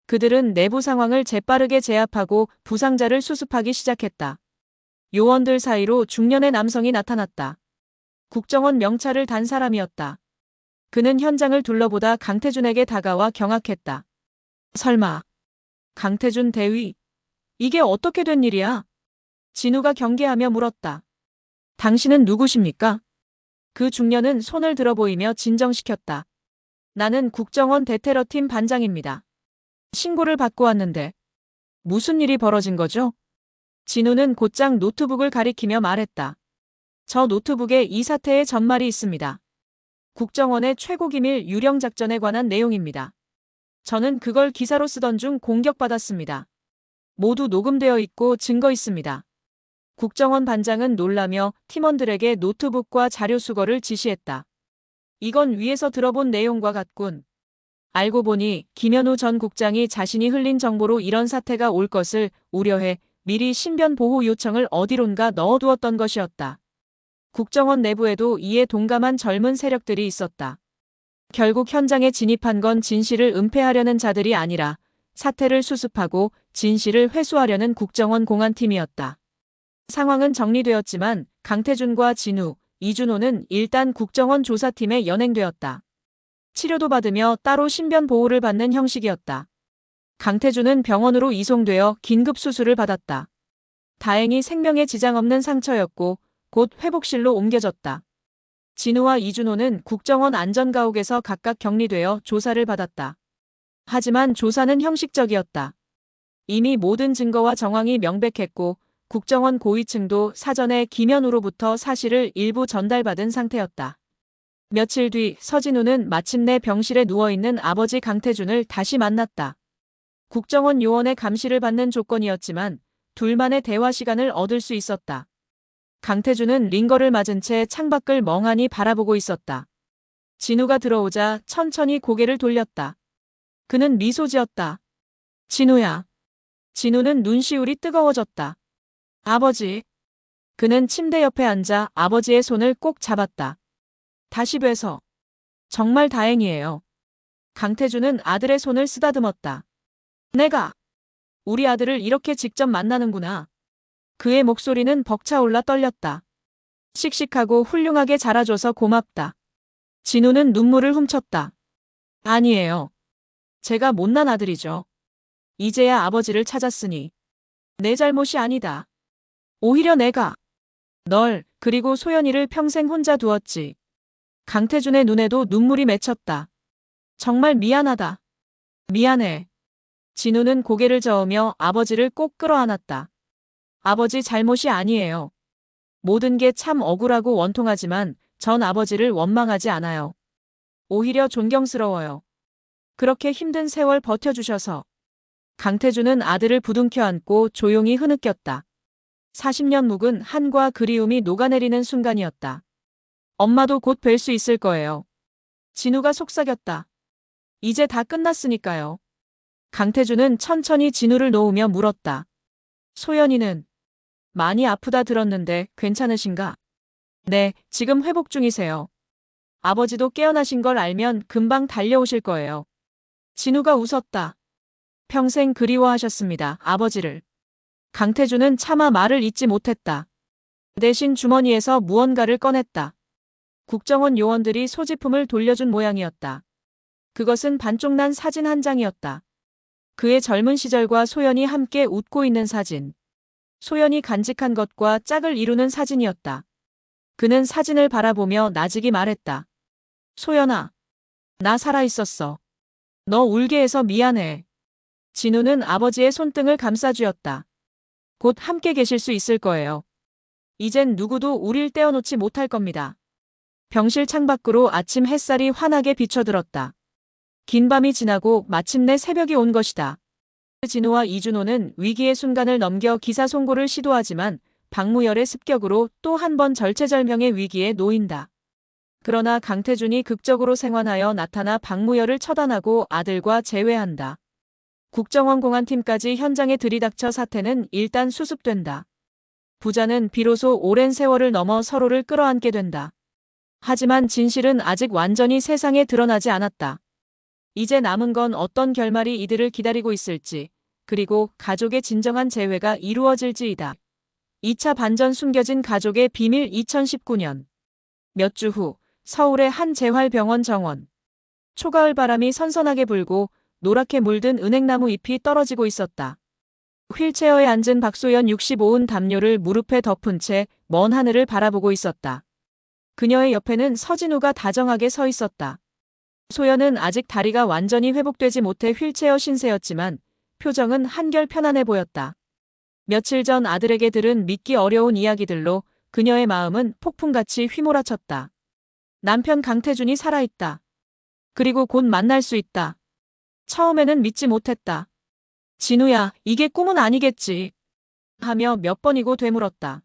그들은 내부 상황을 재빠르게 제압하고 부상자를 수습하기 시작했다. 요원들 사이로 중년의 남성이 나타났다. 국정원 명찰을 단 사람이었다. 그는 현장을 둘러보다 강태준에게 다가와 경악했다. 설마. 강태준 대위. 이게 어떻게 된 일이야? 진우가 경계하며 물었다. 당신은 누구십니까? 그 중년은 손을 들어 보이며 진정시켰다. 나는 국정원 대테러팀 반장입니다. 신고를 받고 왔는데 무슨 일이 벌어진 거죠? 진우는 곧장 노트북을 가리키며 말했다. 저 노트북에 이 사태의 전말이 있습니다. 국정원의 최고 기밀 유령 작전에 관한 내용입니다. 저는 그걸 기사로 쓰던 중 공격받았습니다. 모두 녹음되어 있고 증거 있습니다. 국정원 반장은 놀라며 팀원들에게 노트북과 자료 수거를 지시했다. 이건 위에서 들어본 내용과 같군. 알고 보니 김현우 전 국장이 자신이 흘린 정보로 이런 사태가 올 것을 우려해 미리 신변 보호 요청을 어디론가 넣어두었던 것이었다. 국정원 내부에도 이에 동감한 젊은 세력들이 있었다. 결국 현장에 진입한 건 진실을 은폐하려는 자들이 아니라 사태를 수습하고 진실을 회수하려는 국정원 공안팀이었다. 상황은 정리되었지만 강태준과 진우, 이준호는 일단 국정원 조사팀에 연행되었다. 치료도 받으며 따로 신변 보호를 받는 형식이었다. 강태준은 병원으로 이송되어 긴급 수술을 받았다. 다행히 생명에 지장 없는 상처였고 곧 회복실로 옮겨졌다. 진우와 이준호는 국정원 안전가옥에서 각각 격리되어 조사를 받았다. 하지만 조사는 형식적이었다. 이미 모든 증거와 정황이 명백했고 국정원 고위층도 사전에 김현우로부터 사실을 일부 전달받은 상태였다. 며칠 뒤 서진우는 마침내 병실에 누워있는 아버지 강태준을 다시 만났다. 국정원 요원의 감시를 받는 조건이었지만 둘만의 대화 시간을 얻을 수 있었다. 강태준은 링거를 맞은 채 창밖을 멍하니 바라보고 있었다. 진우가 들어오자 천천히 고개를 돌렸다. 그는 미소 지었다. 진우야. 진우는 눈시울이 뜨거워졌다. 아버지. 그는 침대 옆에 앉아 아버지의 손을 꼭 잡았다. 다시 뵈서 정말 다행이에요. 강태준은 아들의 손을 쓰다듬었다. 내가 우리 아들을 이렇게 직접 만나는구나. 그의 목소리는 벅차올라 떨렸다. 씩씩하고 훌륭하게 자라줘서 고맙다. 진우는 눈물을 훔쳤다. 아니에요. 제가 못난 아들이죠. 이제야 아버지를 찾았으니. 내 잘못이 아니다. 오히려 내가 널 그리고 소연이를 평생 혼자 두었지. 강태준의 눈에도 눈물이 맺혔다. 정말 미안하다. 미안해. 진우는 고개를 저으며 아버지를 꼭 끌어안았다. 아버지 잘못이 아니에요. 모든 게 참 억울하고 원통하지만 전 아버지를 원망하지 않아요. 오히려 존경스러워요. 그렇게 힘든 세월 버텨주셔서. 강태준은 아들을 부둥켜 안고 조용히 흐느꼈다. 40년 묵은 한과 그리움이 녹아내리는 순간이었다. 엄마도 곧 뵐 수 있을 거예요. 진우가 속삭였다. 이제 다 끝났으니까요. 강태준은 천천히 진우를 놓으며 물었다. 소연이는 많이 아프다 들었는데 괜찮으신가? 네, 지금 회복 중이세요. 아버지도 깨어나신 걸 알면 금방 달려오실 거예요. 진우가 웃었다. 평생 그리워하셨습니다, 아버지를. 강태준은 차마 말을 잇지 못했다. 대신 주머니에서 무언가를 꺼냈다. 국정원 요원들이 소지품을 돌려준 모양이었다. 그것은 반쪽 난 사진 한 장이었다. 그의 젊은 시절과 소연이 함께 웃고 있는 사진. 소연이 간직한 것과 짝을 이루는 사진이었다. 그는 사진을 바라보며 나직이 말했다. 소연아, 나 살아있었어. 너 울게 해서 미안해. 진우는 아버지의 손등을 감싸주었다. 곧 함께 계실 수 있을 거예요. 이젠 누구도 우릴 떼어놓지 못할 겁니다. 병실 창밖으로 아침 햇살이 환하게 비춰들었다. 긴 밤이 지나고 마침내 새벽이 온 것이다. 진우와 이준호는 위기의 순간을 넘겨 기사 송고를 시도하지만 박무열의 습격으로 또 한 번 절체절명의 위기에 놓인다. 그러나 강태준이 극적으로 생還하여 나타나 박무열을 처단하고 아들과 재회한다. 국정원 공안팀까지 현장에 들이닥쳐 사태는 일단 수습된다. 부자는 비로소 오랜 세월을 넘어 서로를 끌어안게 된다. 하지만 진실은 아직 완전히 세상에 드러나지 않았다. 이제 남은 건 어떤 결말이 이들을 기다리고 있을지, 그리고 가족의 진정한 재회가 이루어질지이다. 2차 반전 숨겨진 가족의 비밀 2019년. 몇 주 후, 서울의 한 재활병원 정원. 초가을 바람이 선선하게 불고 노랗게 물든 은행나무 잎이 떨어지고 있었다. 휠체어에 앉은 박소연 65은 담요를 무릎에 덮은 채 먼 하늘을 바라보고 있었다. 그녀의 옆에는 서진우가 다정하게 서 있었다. 소연은 아직 다리가 완전히 회복되지 못해 휠체어 신세였지만 표정은 한결 편안해 보였다. 며칠 전 아들에게 들은 믿기 어려운 이야기들로 그녀의 마음은 폭풍같이 휘몰아쳤다. 남편 강태준이 살아있다. 그리고 곧 만날 수 있다. 처음에는 믿지 못했다. 진우야, 이게 꿈은 아니겠지. 하며 몇 번이고 되물었다.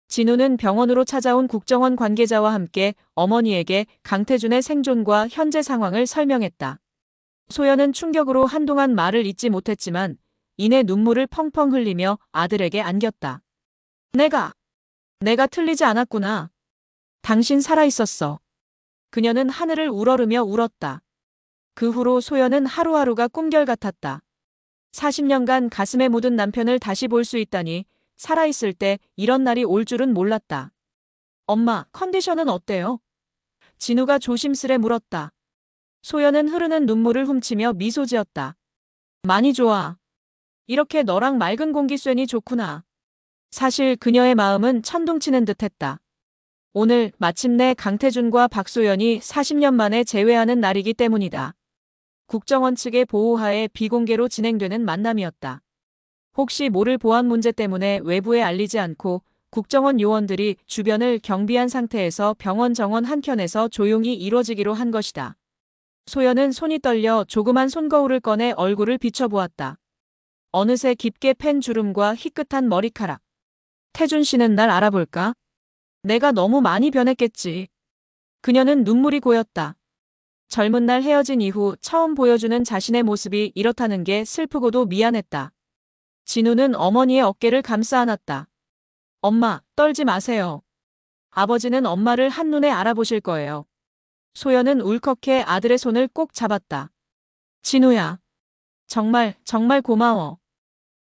진우는 병원으로 찾아온 국정원 관계자와 함께 어머니에게 강태준의 생존과 현재 상황을 설명했다. 소연은 충격으로 한동안 말을 잇지 못했지만 이내 눈물을 펑펑 흘리며 아들에게 안겼다. 내가 틀리지 않았구나. 당신 살아있었어. 그녀는 하늘을 우러르며 울었다. 그 후로 소연은 하루하루가 꿈결 같았다. 40년간 가슴에 묻은 남편을 다시 볼 수 있다니 살아있을 때 이런 날이 올 줄은 몰랐다. 엄마, 컨디션은 어때요? 진우가 조심스레 물었다. 소연은 흐르는 눈물을 훔치며 미소 지었다. 많이 좋아. 이렇게 너랑 맑은 공기 쐬니 좋구나. 사실 그녀의 마음은 천둥치는 듯했다. 오늘 마침내 강태준과 박소연이 40년 만에 재회하는 날이기 때문이다. 국정원 측의 보호하에 비공개로 진행되는 만남이었다. 혹시 모를 보안 문제 때문에 외부에 알리지 않고 국정원 요원들이 주변을 경비한 상태에서 병원 정원 한켠에서 조용히 이뤄지기로 한 것이다. 소연은 손이 떨려 조그만 손거울을 꺼내 얼굴을 비춰보았다. 어느새 깊게 팬 주름과 희끗한 머리카락. 태준 씨는 날 알아볼까? 내가 너무 많이 변했겠지. 그녀는 눈물이 고였다. 젊은 날 헤어진 이후 처음 보여주는 자신의 모습이 이렇다는 게 슬프고도 미안했다. 진우는 어머니의 어깨를 감싸 안았다. 엄마, 떨지 마세요. 아버지는 엄마를 한눈에 알아보실 거예요. 소연은 울컥해 아들의 손을 꼭 잡았다. 진우야. 정말 고마워.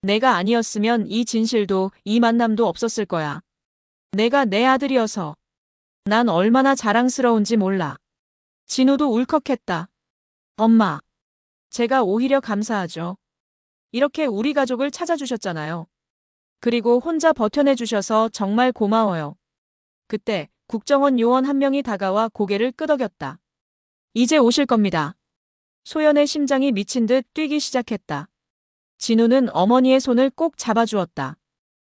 내가 아니었으면 이 진실도 이 만남도 없었을 거야. 내가 내 아들이어서. 난 얼마나 자랑스러운지 몰라. 진우도 울컥했다. 엄마. 제가 오히려 감사하죠. 이렇게 우리 가족을 찾아주셨잖아요. 그리고 혼자 버텨내 주셔서 정말 고마워요. 그때 국정원 요원 한 명이 다가와 고개를 끄덕였다. 이제 오실 겁니다. 소연의 심장이 미친 듯 뛰기 시작했다. 진우는 어머니의 손을 꼭 잡아주었다.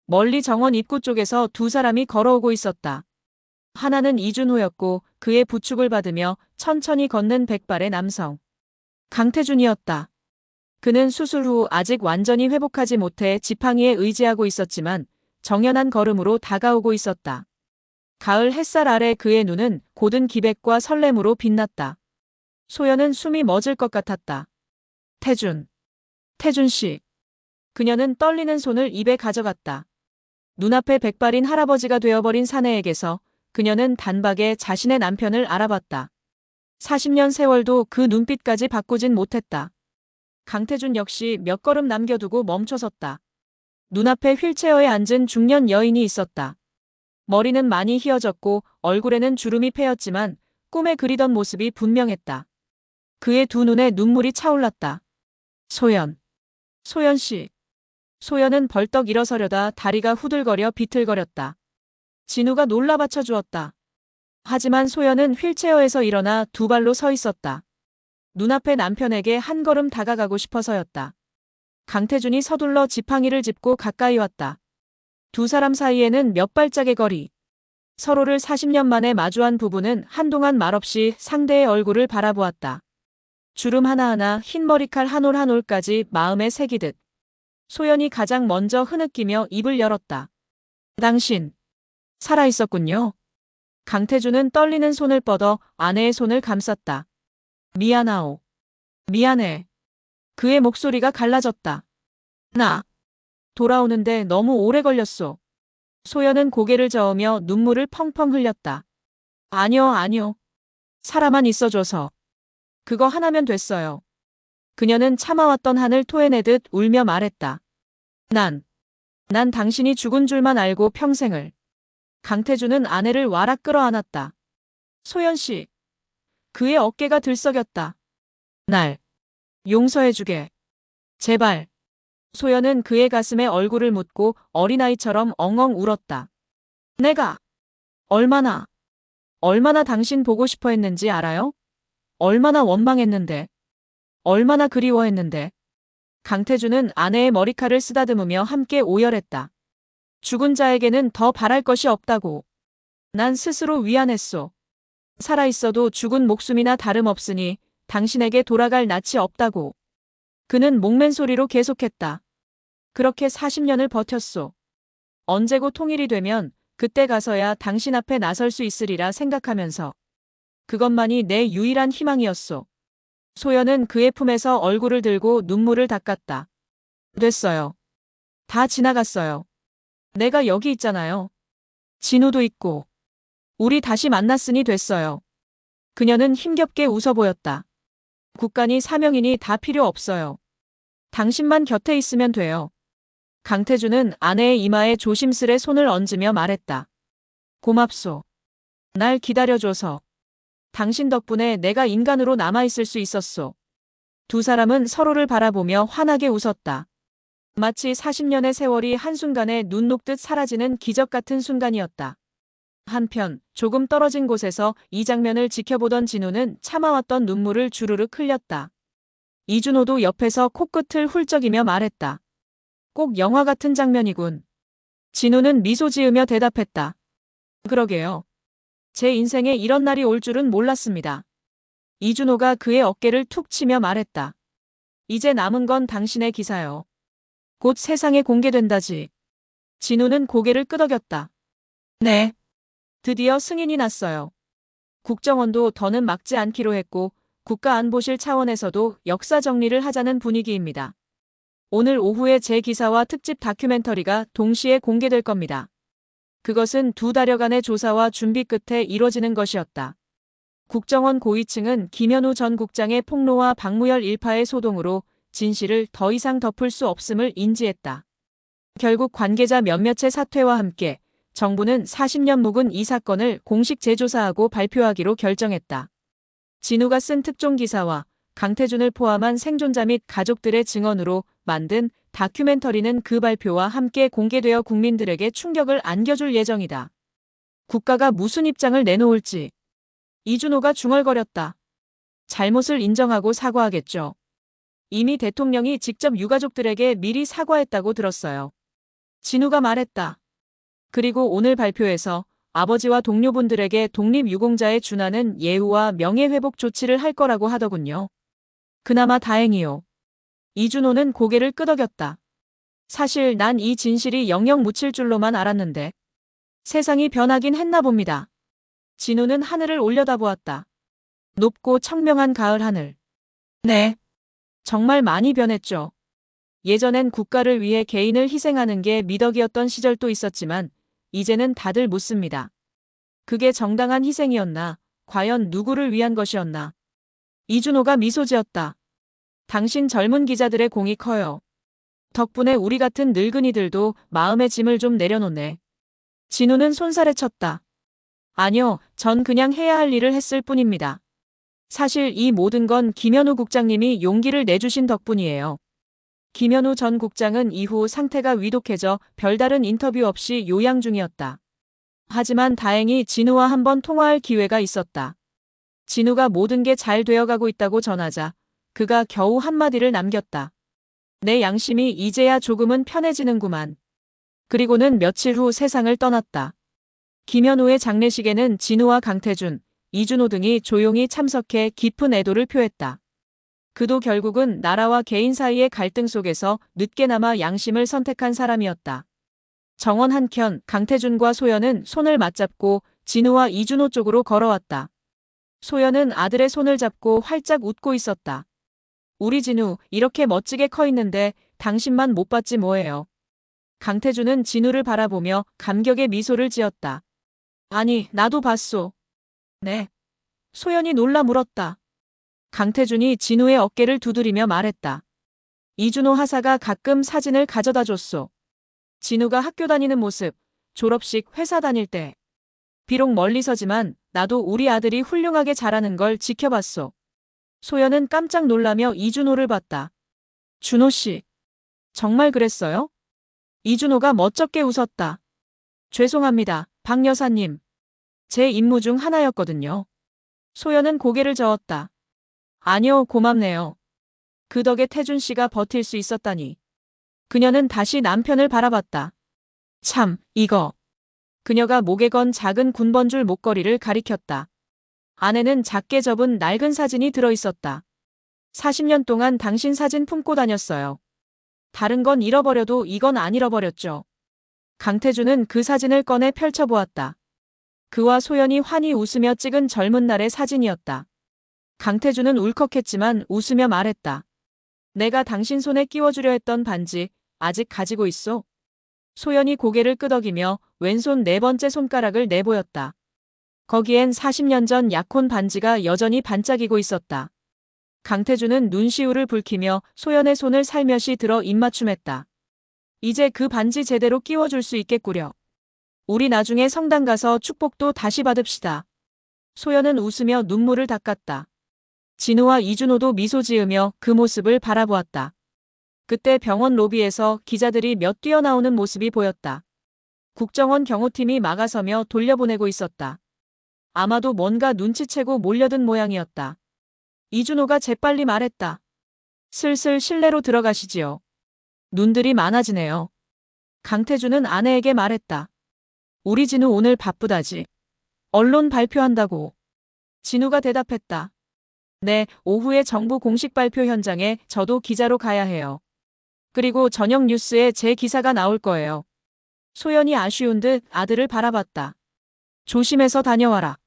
멀리 정원 입구 쪽에서 두 사람이 걸어오고 있었다. 하나는 이준호였고 그의 부축을 받으며 천천히 걷는 백발의 남성. 강태준이었다. 그는 수술 후 아직 완전히 회복하지 못해 지팡이에 의지하고 있었지만 정연한 걸음으로 다가오고 있었다. 가을 햇살 아래 그의 눈은 고든 기백과 설렘으로 빛났다. 소연은 숨이 멎을 것 같았다. 태준. 태준 씨. 그녀는 떨리는 손을 입에 가져갔다. 눈앞에 백발인 할아버지가 되어버린 사내에게서 그녀는 단박에 자신의 남편을 알아봤다. 40년 세월도 그 눈빛까지 바꾸진 못했다. 강태준 역시 몇 걸음 남겨두고 멈춰섰다. 눈앞에 휠체어에 앉은 중년 여인이 있었다. 머리는 많이 휘어졌고 얼굴에는 주름이 패였지만 꿈에 그리던 모습이 분명했다. 그의 두 눈에 눈물이 차올랐다. 소연. 소연 씨. 소연은 벌떡 일어서려다 다리가 후들거려 비틀거렸다. 진우가 놀라 받쳐주었다. 하지만 소연은 휠체어에서 일어나 두 발로 서 있었다. 눈앞의 남편에게 한 걸음 다가가고 싶어서였다. 강태준이 서둘러 지팡이를 짚고 가까이 왔다. 두 사람 사이에는 몇 발짝의 거리. 서로를 40년 만에 마주한 부부는 한동안 말없이 상대의 얼굴을 바라보았다. 주름 하나하나 흰 머리칼 한 올 한 올까지 마음에 새기듯. 소연이 가장 먼저 흐느끼며 입을 열었다. 당신, 살아있었군요. 강태준은 떨리는 손을 뻗어 아내의 손을 감쌌다. 미안하오. 미안해. 그의 목소리가 갈라졌다. 나 돌아오는데 너무 오래 걸렸소. 소연은 고개를 저으며 눈물을 펑펑 흘렸다. 아니요. 살아만 있어줘서. 그거 하나면 됐어요. 그녀는 참아왔던 한을 토해내듯 울며 말했다. 난 당신이 죽은 줄만 알고 평생을. 강태준은 아내를 와락 끌어안았다. 소연 씨. 그의 어깨가 들썩였다. 날 용서해주게. 제발. 소연은 그의 가슴에 얼굴을 묻고 어린아이처럼 엉엉 울었다. 내가 얼마나 당신 보고 싶어 했는지 알아요? 얼마나 원망했는데. 얼마나 그리워했는데. 강태준은 아내의 머리칼을 쓰다듬으며 함께 오열했다. 죽은 자에게는 더 바랄 것이 없다고. 난 스스로 위안했소. 살아있어도 죽은 목숨이나 다름없으니 당신에게 돌아갈 낯이 없다고. 그는 목맨 소리로 계속했다. 그렇게 40년을 버텼소. 언제고 통일이 되면 그때 가서야 당신 앞에 나설 수 있으리라 생각하면서. 그것만이 내 유일한 희망이었소. 소연은 그의 품에서 얼굴을 들고 눈물을 닦았다. 됐어요. 다 지나갔어요. 내가 여기 있잖아요. 진우도 있고. 우리 다시 만났으니 됐어요. 그녀는 힘겹게 웃어 보였다. 국간이 사명이니 다 필요 없어요. 당신만 곁에 있으면 돼요. 강태준은 아내의 이마에 조심스레 손을 얹으며 말했다. 고맙소. 날 기다려줘서. 당신 덕분에 내가 인간으로 남아있을 수 있었소. 두 사람은 서로를 바라보며 환하게 웃었다. 마치 40년의 세월이 한순간에 눈 녹듯 사라지는 기적 같은 순간이었다. 한편 조금 떨어진 곳에서 이 장면을 지켜보던 진우는 참아왔던 눈물을 주르륵 흘렸다. 이준호도 옆에서 코끝을 훌쩍이며 말했다. 꼭 영화 같은 장면이군. 진우는 미소 지으며 대답했다. 그러게요. 제 인생에 이런 날이 올 줄은 몰랐습니다. 이준호가 그의 어깨를 툭 치며 말했다. 이제 남은 건 당신의 기사요. 곧 세상에 공개된다지. 진우는 고개를 끄덕였다. 네. 드디어 승인이 났어요. 국정원도 더는 막지 않기로 했고 국가안보실 차원에서도 역사 정리를 하자는 분위기입니다. 오늘 오후에 제 기사와 특집 다큐멘터리가 동시에 공개될 겁니다. 그것은 두 달여간의 조사와 준비 끝에 이뤄지는 것이었다. 국정원 고위층은 김현우 전 국장의 폭로와 박무열 일파의 소동으로 진실을 더 이상 덮을 수 없음을 인지했다. 결국 관계자 몇몇의 사퇴와 함께 정부는 40년 묵은 이 사건을 공식 재조사하고 발표하기로 결정했다. 진우가 쓴 특종 기사와 강태준을 포함한 생존자 및 가족들의 증언으로 만든 다큐멘터리는 그 발표와 함께 공개되어 국민들에게 충격을 안겨줄 예정이다. 국가가 무슨 입장을 내놓을지. 이준호가 중얼거렸다. 잘못을 인정하고 사과하겠죠. 이미 대통령이 직접 유가족들에게 미리 사과했다고 들었어요. 진우가 말했다. 그리고 오늘 발표에서 아버지와 동료분들에게 독립유공자에 준하는 예우와 명예회복 조치를 할 거라고 하더군요. 그나마 다행이요. 이준호는 고개를 끄덕였다. 사실 난 이 진실이 영영 묻힐 줄로만 알았는데 세상이 변하긴 했나 봅니다. 진우는 하늘을 올려다보았다. 높고 청명한 가을 하늘. 네. 정말 많이 변했죠. 예전엔 국가를 위해 개인을 희생하는 게 미덕이었던 시절도 있었지만 이제는 다들 묻습니다. 그게 정당한 희생이었나? 과연 누구를 위한 것이었나? 이준호가 미소 지었다. 당신 젊은 기자들의 공이 커요. 덕분에 우리 같은 늙은이들도 마음의 짐을 좀 내려놓네. 진우는 손살에 쳤다. 아니요, 전 그냥 해야 할 일을 했을 뿐입니다. 사실 이 모든 건 김현우 국장님이 용기를 내주신 덕분이에요. 김현우 전 국장은 이후 상태가 위독해져 별다른 인터뷰 없이 요양 중이었다. 하지만 다행히 진우와 한번 통화할 기회가 있었다. 진우가 모든 게 잘 되어가고 있다고 전하자 그가 겨우 한마디를 남겼다. 내 양심이 이제야 조금은 편해지는구만. 그리고는 며칠 후 세상을 떠났다. 김현우의 장례식에는 진우와 강태준, 이준호 등이 조용히 참석해 깊은 애도를 표했다. 그도 결국은 나라와 개인 사이의 갈등 속에서 늦게나마 양심을 선택한 사람이었다. 정원 한켠 강태준과 소연은 손을 맞잡고 진우와 이준호 쪽으로 걸어왔다. 소연은 아들의 손을 잡고 활짝 웃고 있었다. 우리 진우 이렇게 멋지게 커 있는데 당신만 못 봤지 뭐예요. 강태준은 진우를 바라보며 감격의 미소를 지었다. 아니, 나도 봤소. 네. 소연이 놀라 물었다. 강태준이 진우의 어깨를 두드리며 말했다. 이준호 하사가 가끔 사진을 가져다 줬소. 진우가 학교 다니는 모습, 졸업식 회사 다닐 때. 비록 멀리서지만 나도 우리 아들이 훌륭하게 자라는 걸 지켜봤소. 소연은 깜짝 놀라며 이준호를 봤다. 준호 씨. 정말 그랬어요? 이준호가 멋쩍게 웃었다. 죄송합니다, 박 여사님. 제 임무 중 하나였거든요. 소연은 고개를 저었다. 아니요, 고맙네요. 그 덕에 태준 씨가 버틸 수 있었다니. 그녀는 다시 남편을 바라봤다. 참, 이거. 그녀가 목에 건 작은 군번줄 목걸이를 가리켰다. 안에는 작게 접은 낡은 사진이 들어있었다. 40년 동안 당신 사진 품고 다녔어요. 다른 건 잃어버려도 이건 안 잃어버렸죠. 강태준은 그 사진을 꺼내 펼쳐보았다. 그와 소연이 환히 웃으며 찍은 젊은 날의 사진이었다. 강태준은 울컥했지만 웃으며 말했다. 내가 당신 손에 끼워주려 했던 반지 아직 가지고 있소? 소연이 고개를 끄덕이며 왼손 네 번째 손가락을 내보였다. 거기엔 40년 전 약혼 반지가 여전히 반짝이고 있었다. 강태준은 눈시울을 붉히며 소연의 손을 살며시 들어 입맞춤했다. 이제 그 반지 제대로 끼워줄 수 있겠구려. 우리 나중에 성당 가서 축복도 다시 받읍시다. 소연은 웃으며 눈물을 닦았다. 진우와 이준호도 미소 지으며 그 모습을 바라보았다. 그때 병원 로비에서 기자들이 몇 뛰어나오는 모습이 보였다. 국정원 경호팀이 막아서며 돌려보내고 있었다. 아마도 뭔가 눈치채고 몰려든 모양이었다. 이준호가 재빨리 말했다. 슬슬 실내로 들어가시지요. 눈들이 많아지네요. 강태준은 아내에게 말했다. 우리 진우 오늘 바쁘다지. 언론 발표한다고. 진우가 대답했다. 네, 오후에 정부 공식 발표 현장에 저도 기자로 가야 해요. 그리고 저녁 뉴스에 제 기사가 나올 거예요. 소연이 아쉬운 듯 아들을 바라봤다. 조심해서 다녀와라.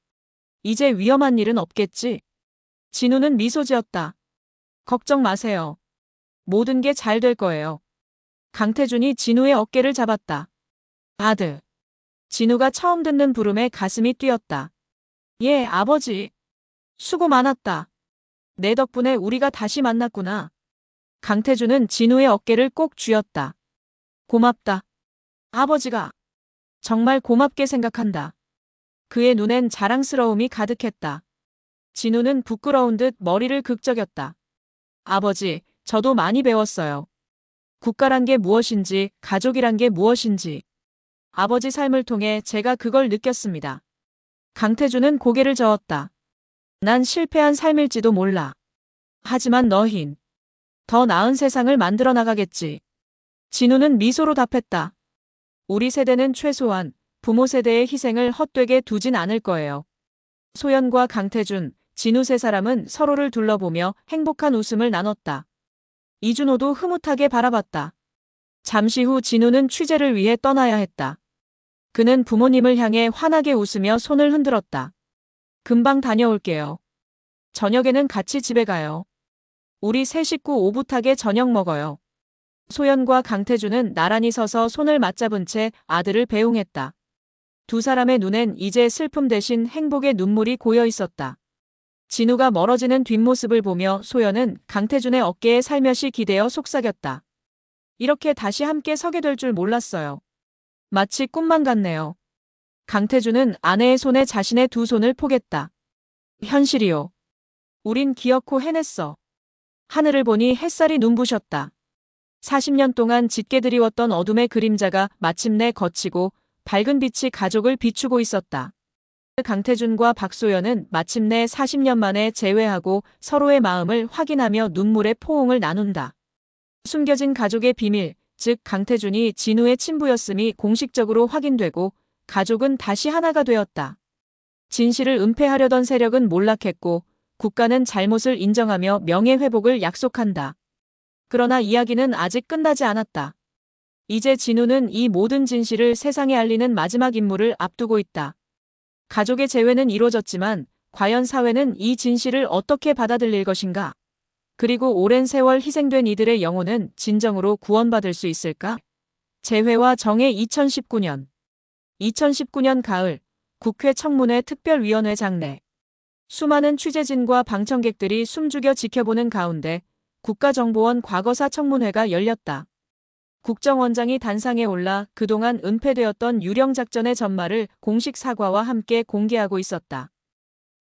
이제 위험한 일은 없겠지? 진우는 미소 지었다. 걱정 마세요. 모든 게 잘 될 거예요. 강태준이 진우의 어깨를 잡았다. 아들. 진우가 처음 듣는 부름에 가슴이 뛰었다. 예, 아버지. 수고 많았다. 내 덕분에 우리가 다시 만났구나. 강태준은 진우의 어깨를 꼭 쥐었다. 고맙다. 아버지가. 정말 고맙게 생각한다. 그의 눈엔 자랑스러움이 가득했다. 진우는 부끄러운 듯 머리를 극적였다. 아버지, 저도 많이 배웠어요. 국가란 게 무엇인지, 가족이란 게 무엇인지. 아버지 삶을 통해 제가 그걸 느꼈습니다. 강태준은 고개를 저었다. 난 실패한 삶일지도 몰라. 하지만 너흰 더 나은 세상을 만들어 나가겠지. 진우는 미소로 답했다. 우리 세대는 최소한 부모 세대의 희생을 헛되게 두진 않을 거예요. 소연과 강태준, 진우 세 사람은 서로를 둘러보며 행복한 웃음을 나눴다. 이준호도 흐뭇하게 바라봤다. 잠시 후 진우는 취재를 위해 떠나야 했다. 그는 부모님을 향해 환하게 웃으며 손을 흔들었다. 금방 다녀올게요. 저녁에는 같이 집에 가요. 우리 세 식구 오붓하게 저녁 먹어요. 소연과 강태준은 나란히 서서 손을 맞잡은 채 아들을 배웅했다. 두 사람의 눈엔 이제 슬픔 대신 행복의 눈물이 고여 있었다. 진우가 멀어지는 뒷모습을 보며 소연은 강태준의 어깨에 살며시 기대어 속삭였다. 이렇게 다시 함께 서게 될 줄 몰랐어요. 마치 꿈만 같네요. 강태준은 아내의 손에 자신의 두 손을 포겠다. 현실이요. 우린 기어코 해냈어. 하늘을 보니 햇살이 눈부셨다. 40년 동안 짙게 드리웠던 어둠의 그림자가 마침내 걷히고 밝은 빛이 가족을 비추고 있었다. 강태준과 박소연은 마침내 40년 만에 재회하고 서로의 마음을 확인하며 눈물의 포옹을 나눈다. 숨겨진 가족의 비밀, 즉 강태준이 진우의 친부였음이 공식적으로 확인되고 가족은 다시 하나가 되었다. 진실을 은폐하려던 세력은 몰락했고 국가는 잘못을 인정하며 명예회복을 약속한다. 그러나 이야기는 아직 끝나지 않았다. 이제 진우는 이 모든 진실을 세상에 알리는 마지막 임무를 앞두고 있다. 가족의 재회는 이루어졌지만 과연 사회는 이 진실을 어떻게 받아들일 것인가? 그리고 오랜 세월 희생된 이들의 영혼은 진정으로 구원받을 수 있을까? 재회와 정의 2019년 가을 국회 청문회 특별위원회 장내. 수많은 취재진과 방청객들이 숨죽여 지켜보는 가운데 국가정보원 과거사 청문회가 열렸다. 국정원장이 단상에 올라 그동안 은폐되었던 유령작전의 전말을 공식 사과와 함께 공개하고 있었다.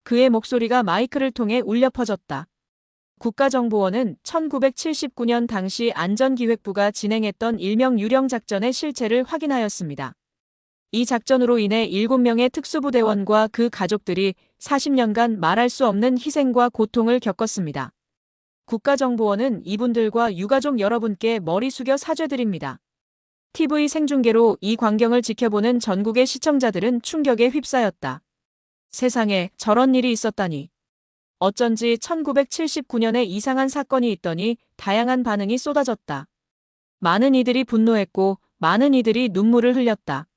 그의 목소리가 마이크를 통해 울려 퍼졌다. 국가정보원은 1979년 당시 안전기획부가 진행했던 일명 유령작전의 실체를 확인하였습니다. 이 작전으로 인해 7명의 특수부대원과 그 가족들이 40년간 말할 수 없는 희생과 고통을 겪었습니다. 국가정보원은 이분들과 유가족 여러분께 머리 숙여 사죄드립니다. TV 생중계로 이 광경을 지켜보는 전국의 시청자들은 충격에 휩싸였다. 세상에 저런 일이 있었다니. 어쩐지 1979년에 이상한 사건이 있더니 다양한 반응이 쏟아졌다. 많은 이들이 분노했고 많은 이들이 눈물을 흘렸다.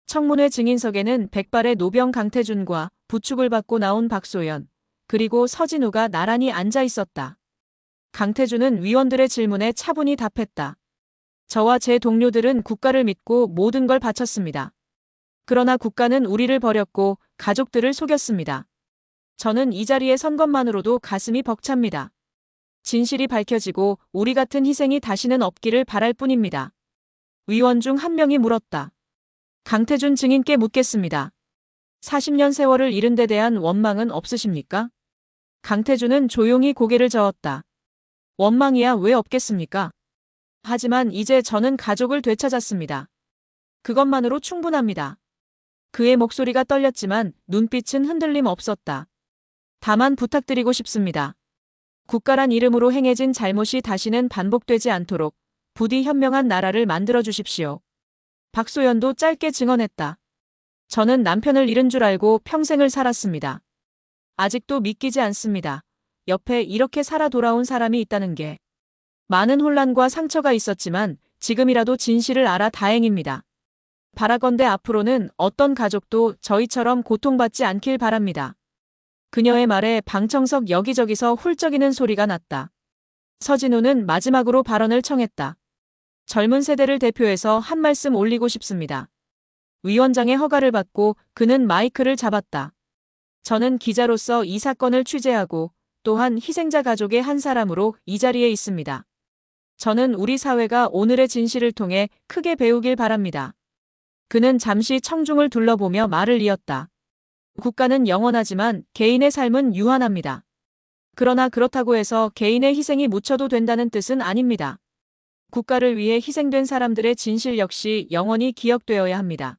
청문회 증인석에는 백발의 노병 강태준과 부축을 받고 나온 박소연, 그리고 서진우가 나란히 앉아 있었다. 강태준은 위원들의 질문에 차분히 답했다. 저와 제 동료들은 국가를 믿고 모든 걸 바쳤습니다. 그러나 국가는 우리를 버렸고 가족들을 속였습니다. 저는 이 자리에 선 것만으로도 가슴이 벅찹니다. 진실이 밝혀지고 우리 같은 희생이 다시는 없기를 바랄 뿐입니다. 위원 중 한 명이 물었다. 강태준 증인께 묻겠습니다. 40년 세월을 잃은 데 대한 원망은 없으십니까? 강태준은 조용히 고개를 저었다. 원망이야 왜 없겠습니까? 하지만 이제 저는 가족을 되찾았습니다. 그것만으로 충분합니다. 그의 목소리가 떨렸지만 눈빛은 흔들림 없었다. 다만 부탁드리고 싶습니다. 국가란 이름으로 행해진 잘못이 다시는 반복되지 않도록 부디 현명한 나라를 만들어 주십시오. 박소연도 짧게 증언했다. 저는 남편을 잃은 줄 알고 평생을 살았습니다. 아직도 믿기지 않습니다. 옆에 이렇게 살아 돌아온 사람이 있다는 게. 많은 혼란과 상처가 있었지만 지금이라도 진실을 알아 다행입니다. 바라건대 앞으로는 어떤 가족도 저희처럼 고통받지 않길 바랍니다. 그녀의 말에 방청석 여기저기서 훌쩍이는 소리가 났다. 서진우는 마지막으로 발언을 청했다. 젊은 세대를 대표해서 한 말씀 올리고 싶습니다. 위원장의 허가를 받고 그는 마이크를 잡았다. 저는 기자로서 이 사건을 취재하고 또한 희생자 가족의 한 사람으로 이 자리에 있습니다. 저는 우리 사회가 오늘의 진실을 통해 크게 배우길 바랍니다. 그는 잠시 청중을 둘러보며 말을 이었다. 국가는 영원하지만 개인의 삶은 유한합니다. 그러나 그렇다고 해서 개인의 희생이 묻혀도 된다는 뜻은 아닙니다. 국가를 위해 희생된 사람들의 진실 역시 영원히 기억되어야 합니다.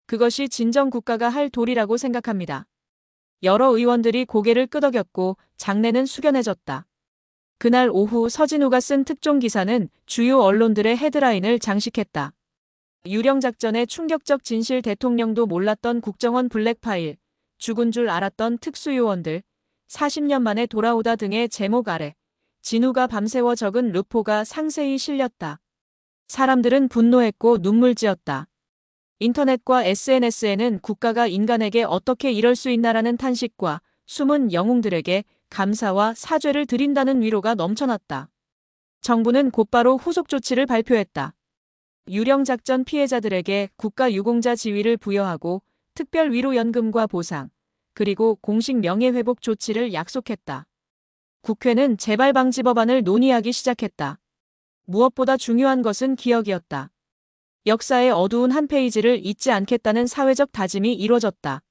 그것이 진정 국가가 할 도리라고 생각합니다. 여러 의원들이 고개를 끄덕였고 장내는 숙연해졌다. 그날 오후 서진우가 쓴 특종 기사는 주요 언론들의 헤드라인을 장식했다. 유령작전의 충격적 진실, 대통령도 몰랐던 국정원 블랙파일, 죽은 줄 알았던 특수요원들, 40년 만에 돌아오다 등의 제목 아래 진우가 밤새워 적은 루포가 상세히 실렸다. 사람들은 분노했고 눈물지었다. 인터넷과 SNS에는 국가가 인간에게 어떻게 이럴 수 있나라는 탄식과 숨은 영웅들에게 감사와 사죄를 드린다는 위로가 넘쳐났다. 정부는 곧바로 후속 조치를 발표했다. 유령작전 피해자들에게 국가유공자 지위를 부여하고 특별 위로연금과 보상, 그리고 공식 명예회복 조치를 약속했다. 국회는 재발방지 법안을 논의하기 시작했다. 무엇보다 중요한 것은 기억이었다. 역사의 어두운 한 페이지를 잊지 않겠다는 사회적 다짐이 이뤄졌다.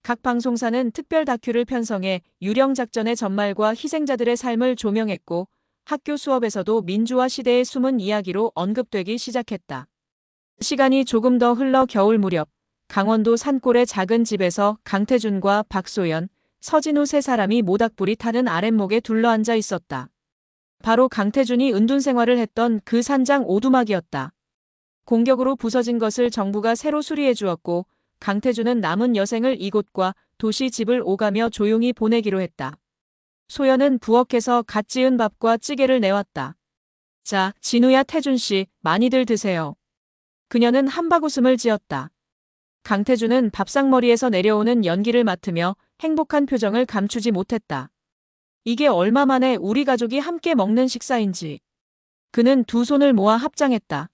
각 방송사는 특별 다큐를 편성해 유령작전의 전말과 희생자들의 삶을 조명했고 학교 수업에서도 민주화 시대의 숨은 이야기로 언급되기 시작했다. 시간이 조금 더 흘러 겨울 무렵 강원도 산골의 작은 집에서 강태준과 박소연, 서진우 세 사람이 모닥불이 타는 아랫목에 둘러앉아 있었다. 바로 강태준이 은둔 생활을 했던 그 산장 오두막이었다. 공격으로 부서진 것을 정부가 새로 수리해 주었고 강태준은 남은 여생을 이곳과 도시 집을 오가며 조용히 보내기로 했다. 소연은 부엌에서 갓 지은 밥과 찌개를 내왔다. 자, 진우야, 태준씨, 많이들 드세요. 그녀는 한바구음을 지었다. 강태준은 밥상머리에서 내려오는 연기를 맡으며 행복한 표정을 감추지 못했다. 이게 얼마 만에 우리 가족이 함께 먹는 식사인지. 그는 두 손을 모아 합장했다.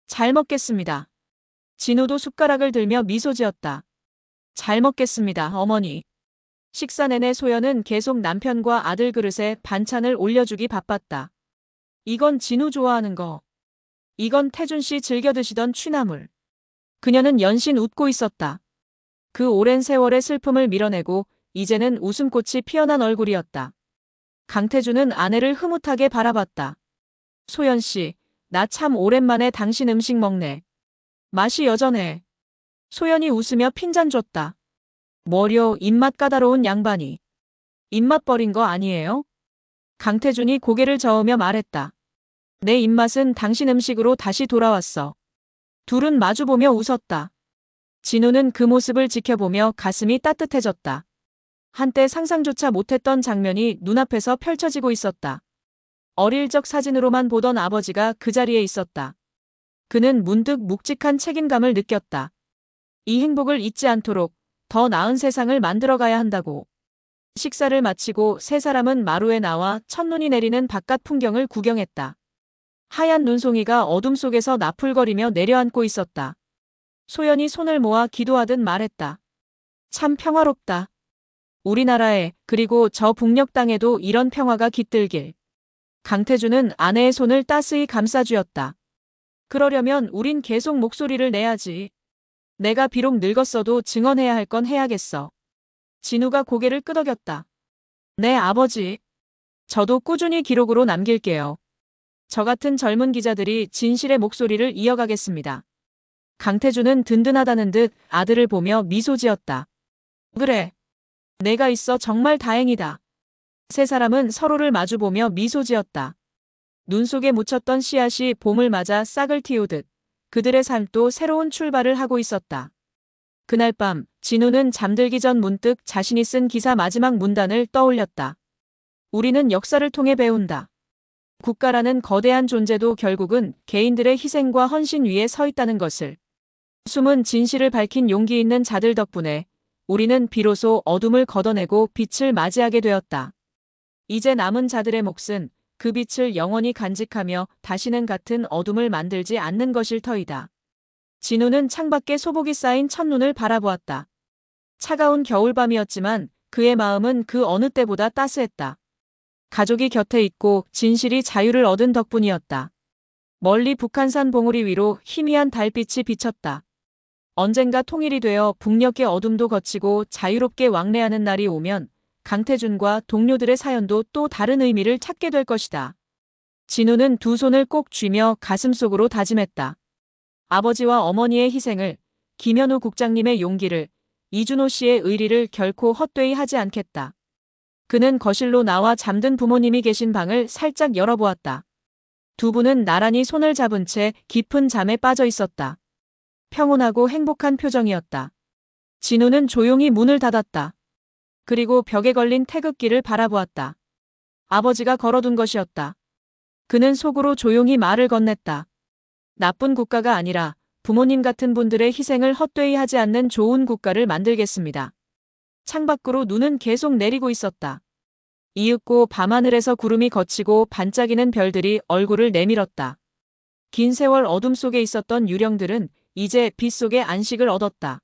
잘 먹겠습니다. 진우도 숟가락을 들며 미소 지었다. 잘 먹겠습니다, 어머니. 식사 내내 소연은 계속 남편과 아들 그릇에 반찬을 올려주기 바빴다. 이건 진우 좋아하는 거. 이건 태준 씨 즐겨 드시던 취나물. 그녀는 연신 웃고 있었다. 그 오랜 세월의 슬픔을 밀어내고 이제는 웃음꽃이 피어난 얼굴이었다. 강태준은 아내를 흐뭇하게 바라봤다. 소연 씨, 나 참 오랜만에 당신 음식 먹네. 맛이 여전해. 소연이 웃으며 핀잔 줬다. 뭐려, 입맛 까다로운 양반이. 입맛 버린 거 아니에요? 강태준이 고개를 저으며 말했다. 내 입맛은 당신 음식으로 다시 돌아왔어. 둘은 마주보며 웃었다. 진우는 그 모습을 지켜보며 가슴이 따뜻해졌다. 한때 상상조차 못했던 장면이 눈앞에서 펼쳐지고 있었다. 어릴 적 사진으로만 보던 아버지가 그 자리에 있었다. 그는 문득 묵직한 책임감을 느꼈다. 이 행복을 잊지 않도록 더 나은 세상을 만들어가야 한다고. 식사를 마치고 세 사람은 마루에 나와 첫눈이 내리는 바깥 풍경을 구경했다. 하얀 눈송이가 어둠 속에서 나풀거리며 내려앉고 있었다. 소연이 손을 모아 기도하듯 말했다. 참 평화롭다. 우리나라에, 그리고 저 북녘 땅에도 이런 평화가 깃들길. 강태준은 아내의 손을 따스히 감싸주었다. 그러려면 우린 계속 목소리를 내야지. 내가 비록 늙었어도 증언해야 할 건 해야겠어. 진우가 고개를 끄덕였다. 네, 아버지. 저도 꾸준히 기록으로 남길게요. 저 같은 젊은 기자들이 진실의 목소리를 이어가겠습니다. 강태준은 든든하다는 듯 아들을 보며 미소 지었다. 그래. 내가 있어 정말 다행이다. 세 사람은 서로를 마주보며 미소 지었다. 눈 속에 묻혔던 씨앗이 봄을 맞아 싹을 틔우듯 그들의 삶도 새로운 출발을 하고 있었다. 그날 밤 진우는 잠들기 전 문득 자신이 쓴 기사 마지막 문단을 떠올렸다. 우리는 역사를 통해 배운다. 국가라는 거대한 존재도 결국은 개인들의 희생과 헌신 위에 서 있다는 것을. 숨은 진실을 밝힌 용기 있는 자들 덕분에 우리는 비로소 어둠을 걷어내고 빛을 맞이하게 되었다. 이제 남은 자들의 몫은 그 빛을 영원히 간직하며 다시는 같은 어둠을 만들지 않는 것일 터이다. 진우는 창밖에 소복이 쌓인 첫눈을 바라보았다. 차가운 겨울밤이었지만 그의 마음은 그 어느 때보다 따스했다. 가족이 곁에 있고 진실이 자유를 얻은 덕분이었다. 멀리 북한산 봉우리 위로 희미한 달빛이 비쳤다. 언젠가 통일이 되어 북녘의 어둠도 거치고 자유롭게 왕래하는 날이 오면 강태준과 동료들의 사연도 또 다른 의미를 찾게 될 것이다. 진우는 두 손을 꼭 쥐며 가슴속으로 다짐했다. 아버지와 어머니의 희생을, 김현우 국장님의 용기를, 이준호 씨의 의리를 결코 헛되이 하지 않겠다. 그는 거실로 나와 잠든 부모님이 계신 방을 살짝 열어보았다. 두 분은 나란히 손을 잡은 채 깊은 잠에 빠져 있었다. 평온하고 행복한 표정이었다. 진우는 조용히 문을 닫았다. 그리고 벽에 걸린 태극기를 바라보았다. 아버지가 걸어둔 것이었다. 그는 속으로 조용히 말을 건넸다. 나쁜 국가가 아니라 부모님 같은 분들의 희생을 헛되이 하지 않는 좋은 국가를 만들겠습니다. 창밖으로 눈은 계속 내리고 있었다. 이윽고 밤하늘에서 구름이 걷히고 반짝이는 별들이 얼굴을 내밀었다. 긴 세월 어둠 속에 있었던 유령들은 이제 빛 속에 안식을 얻었다.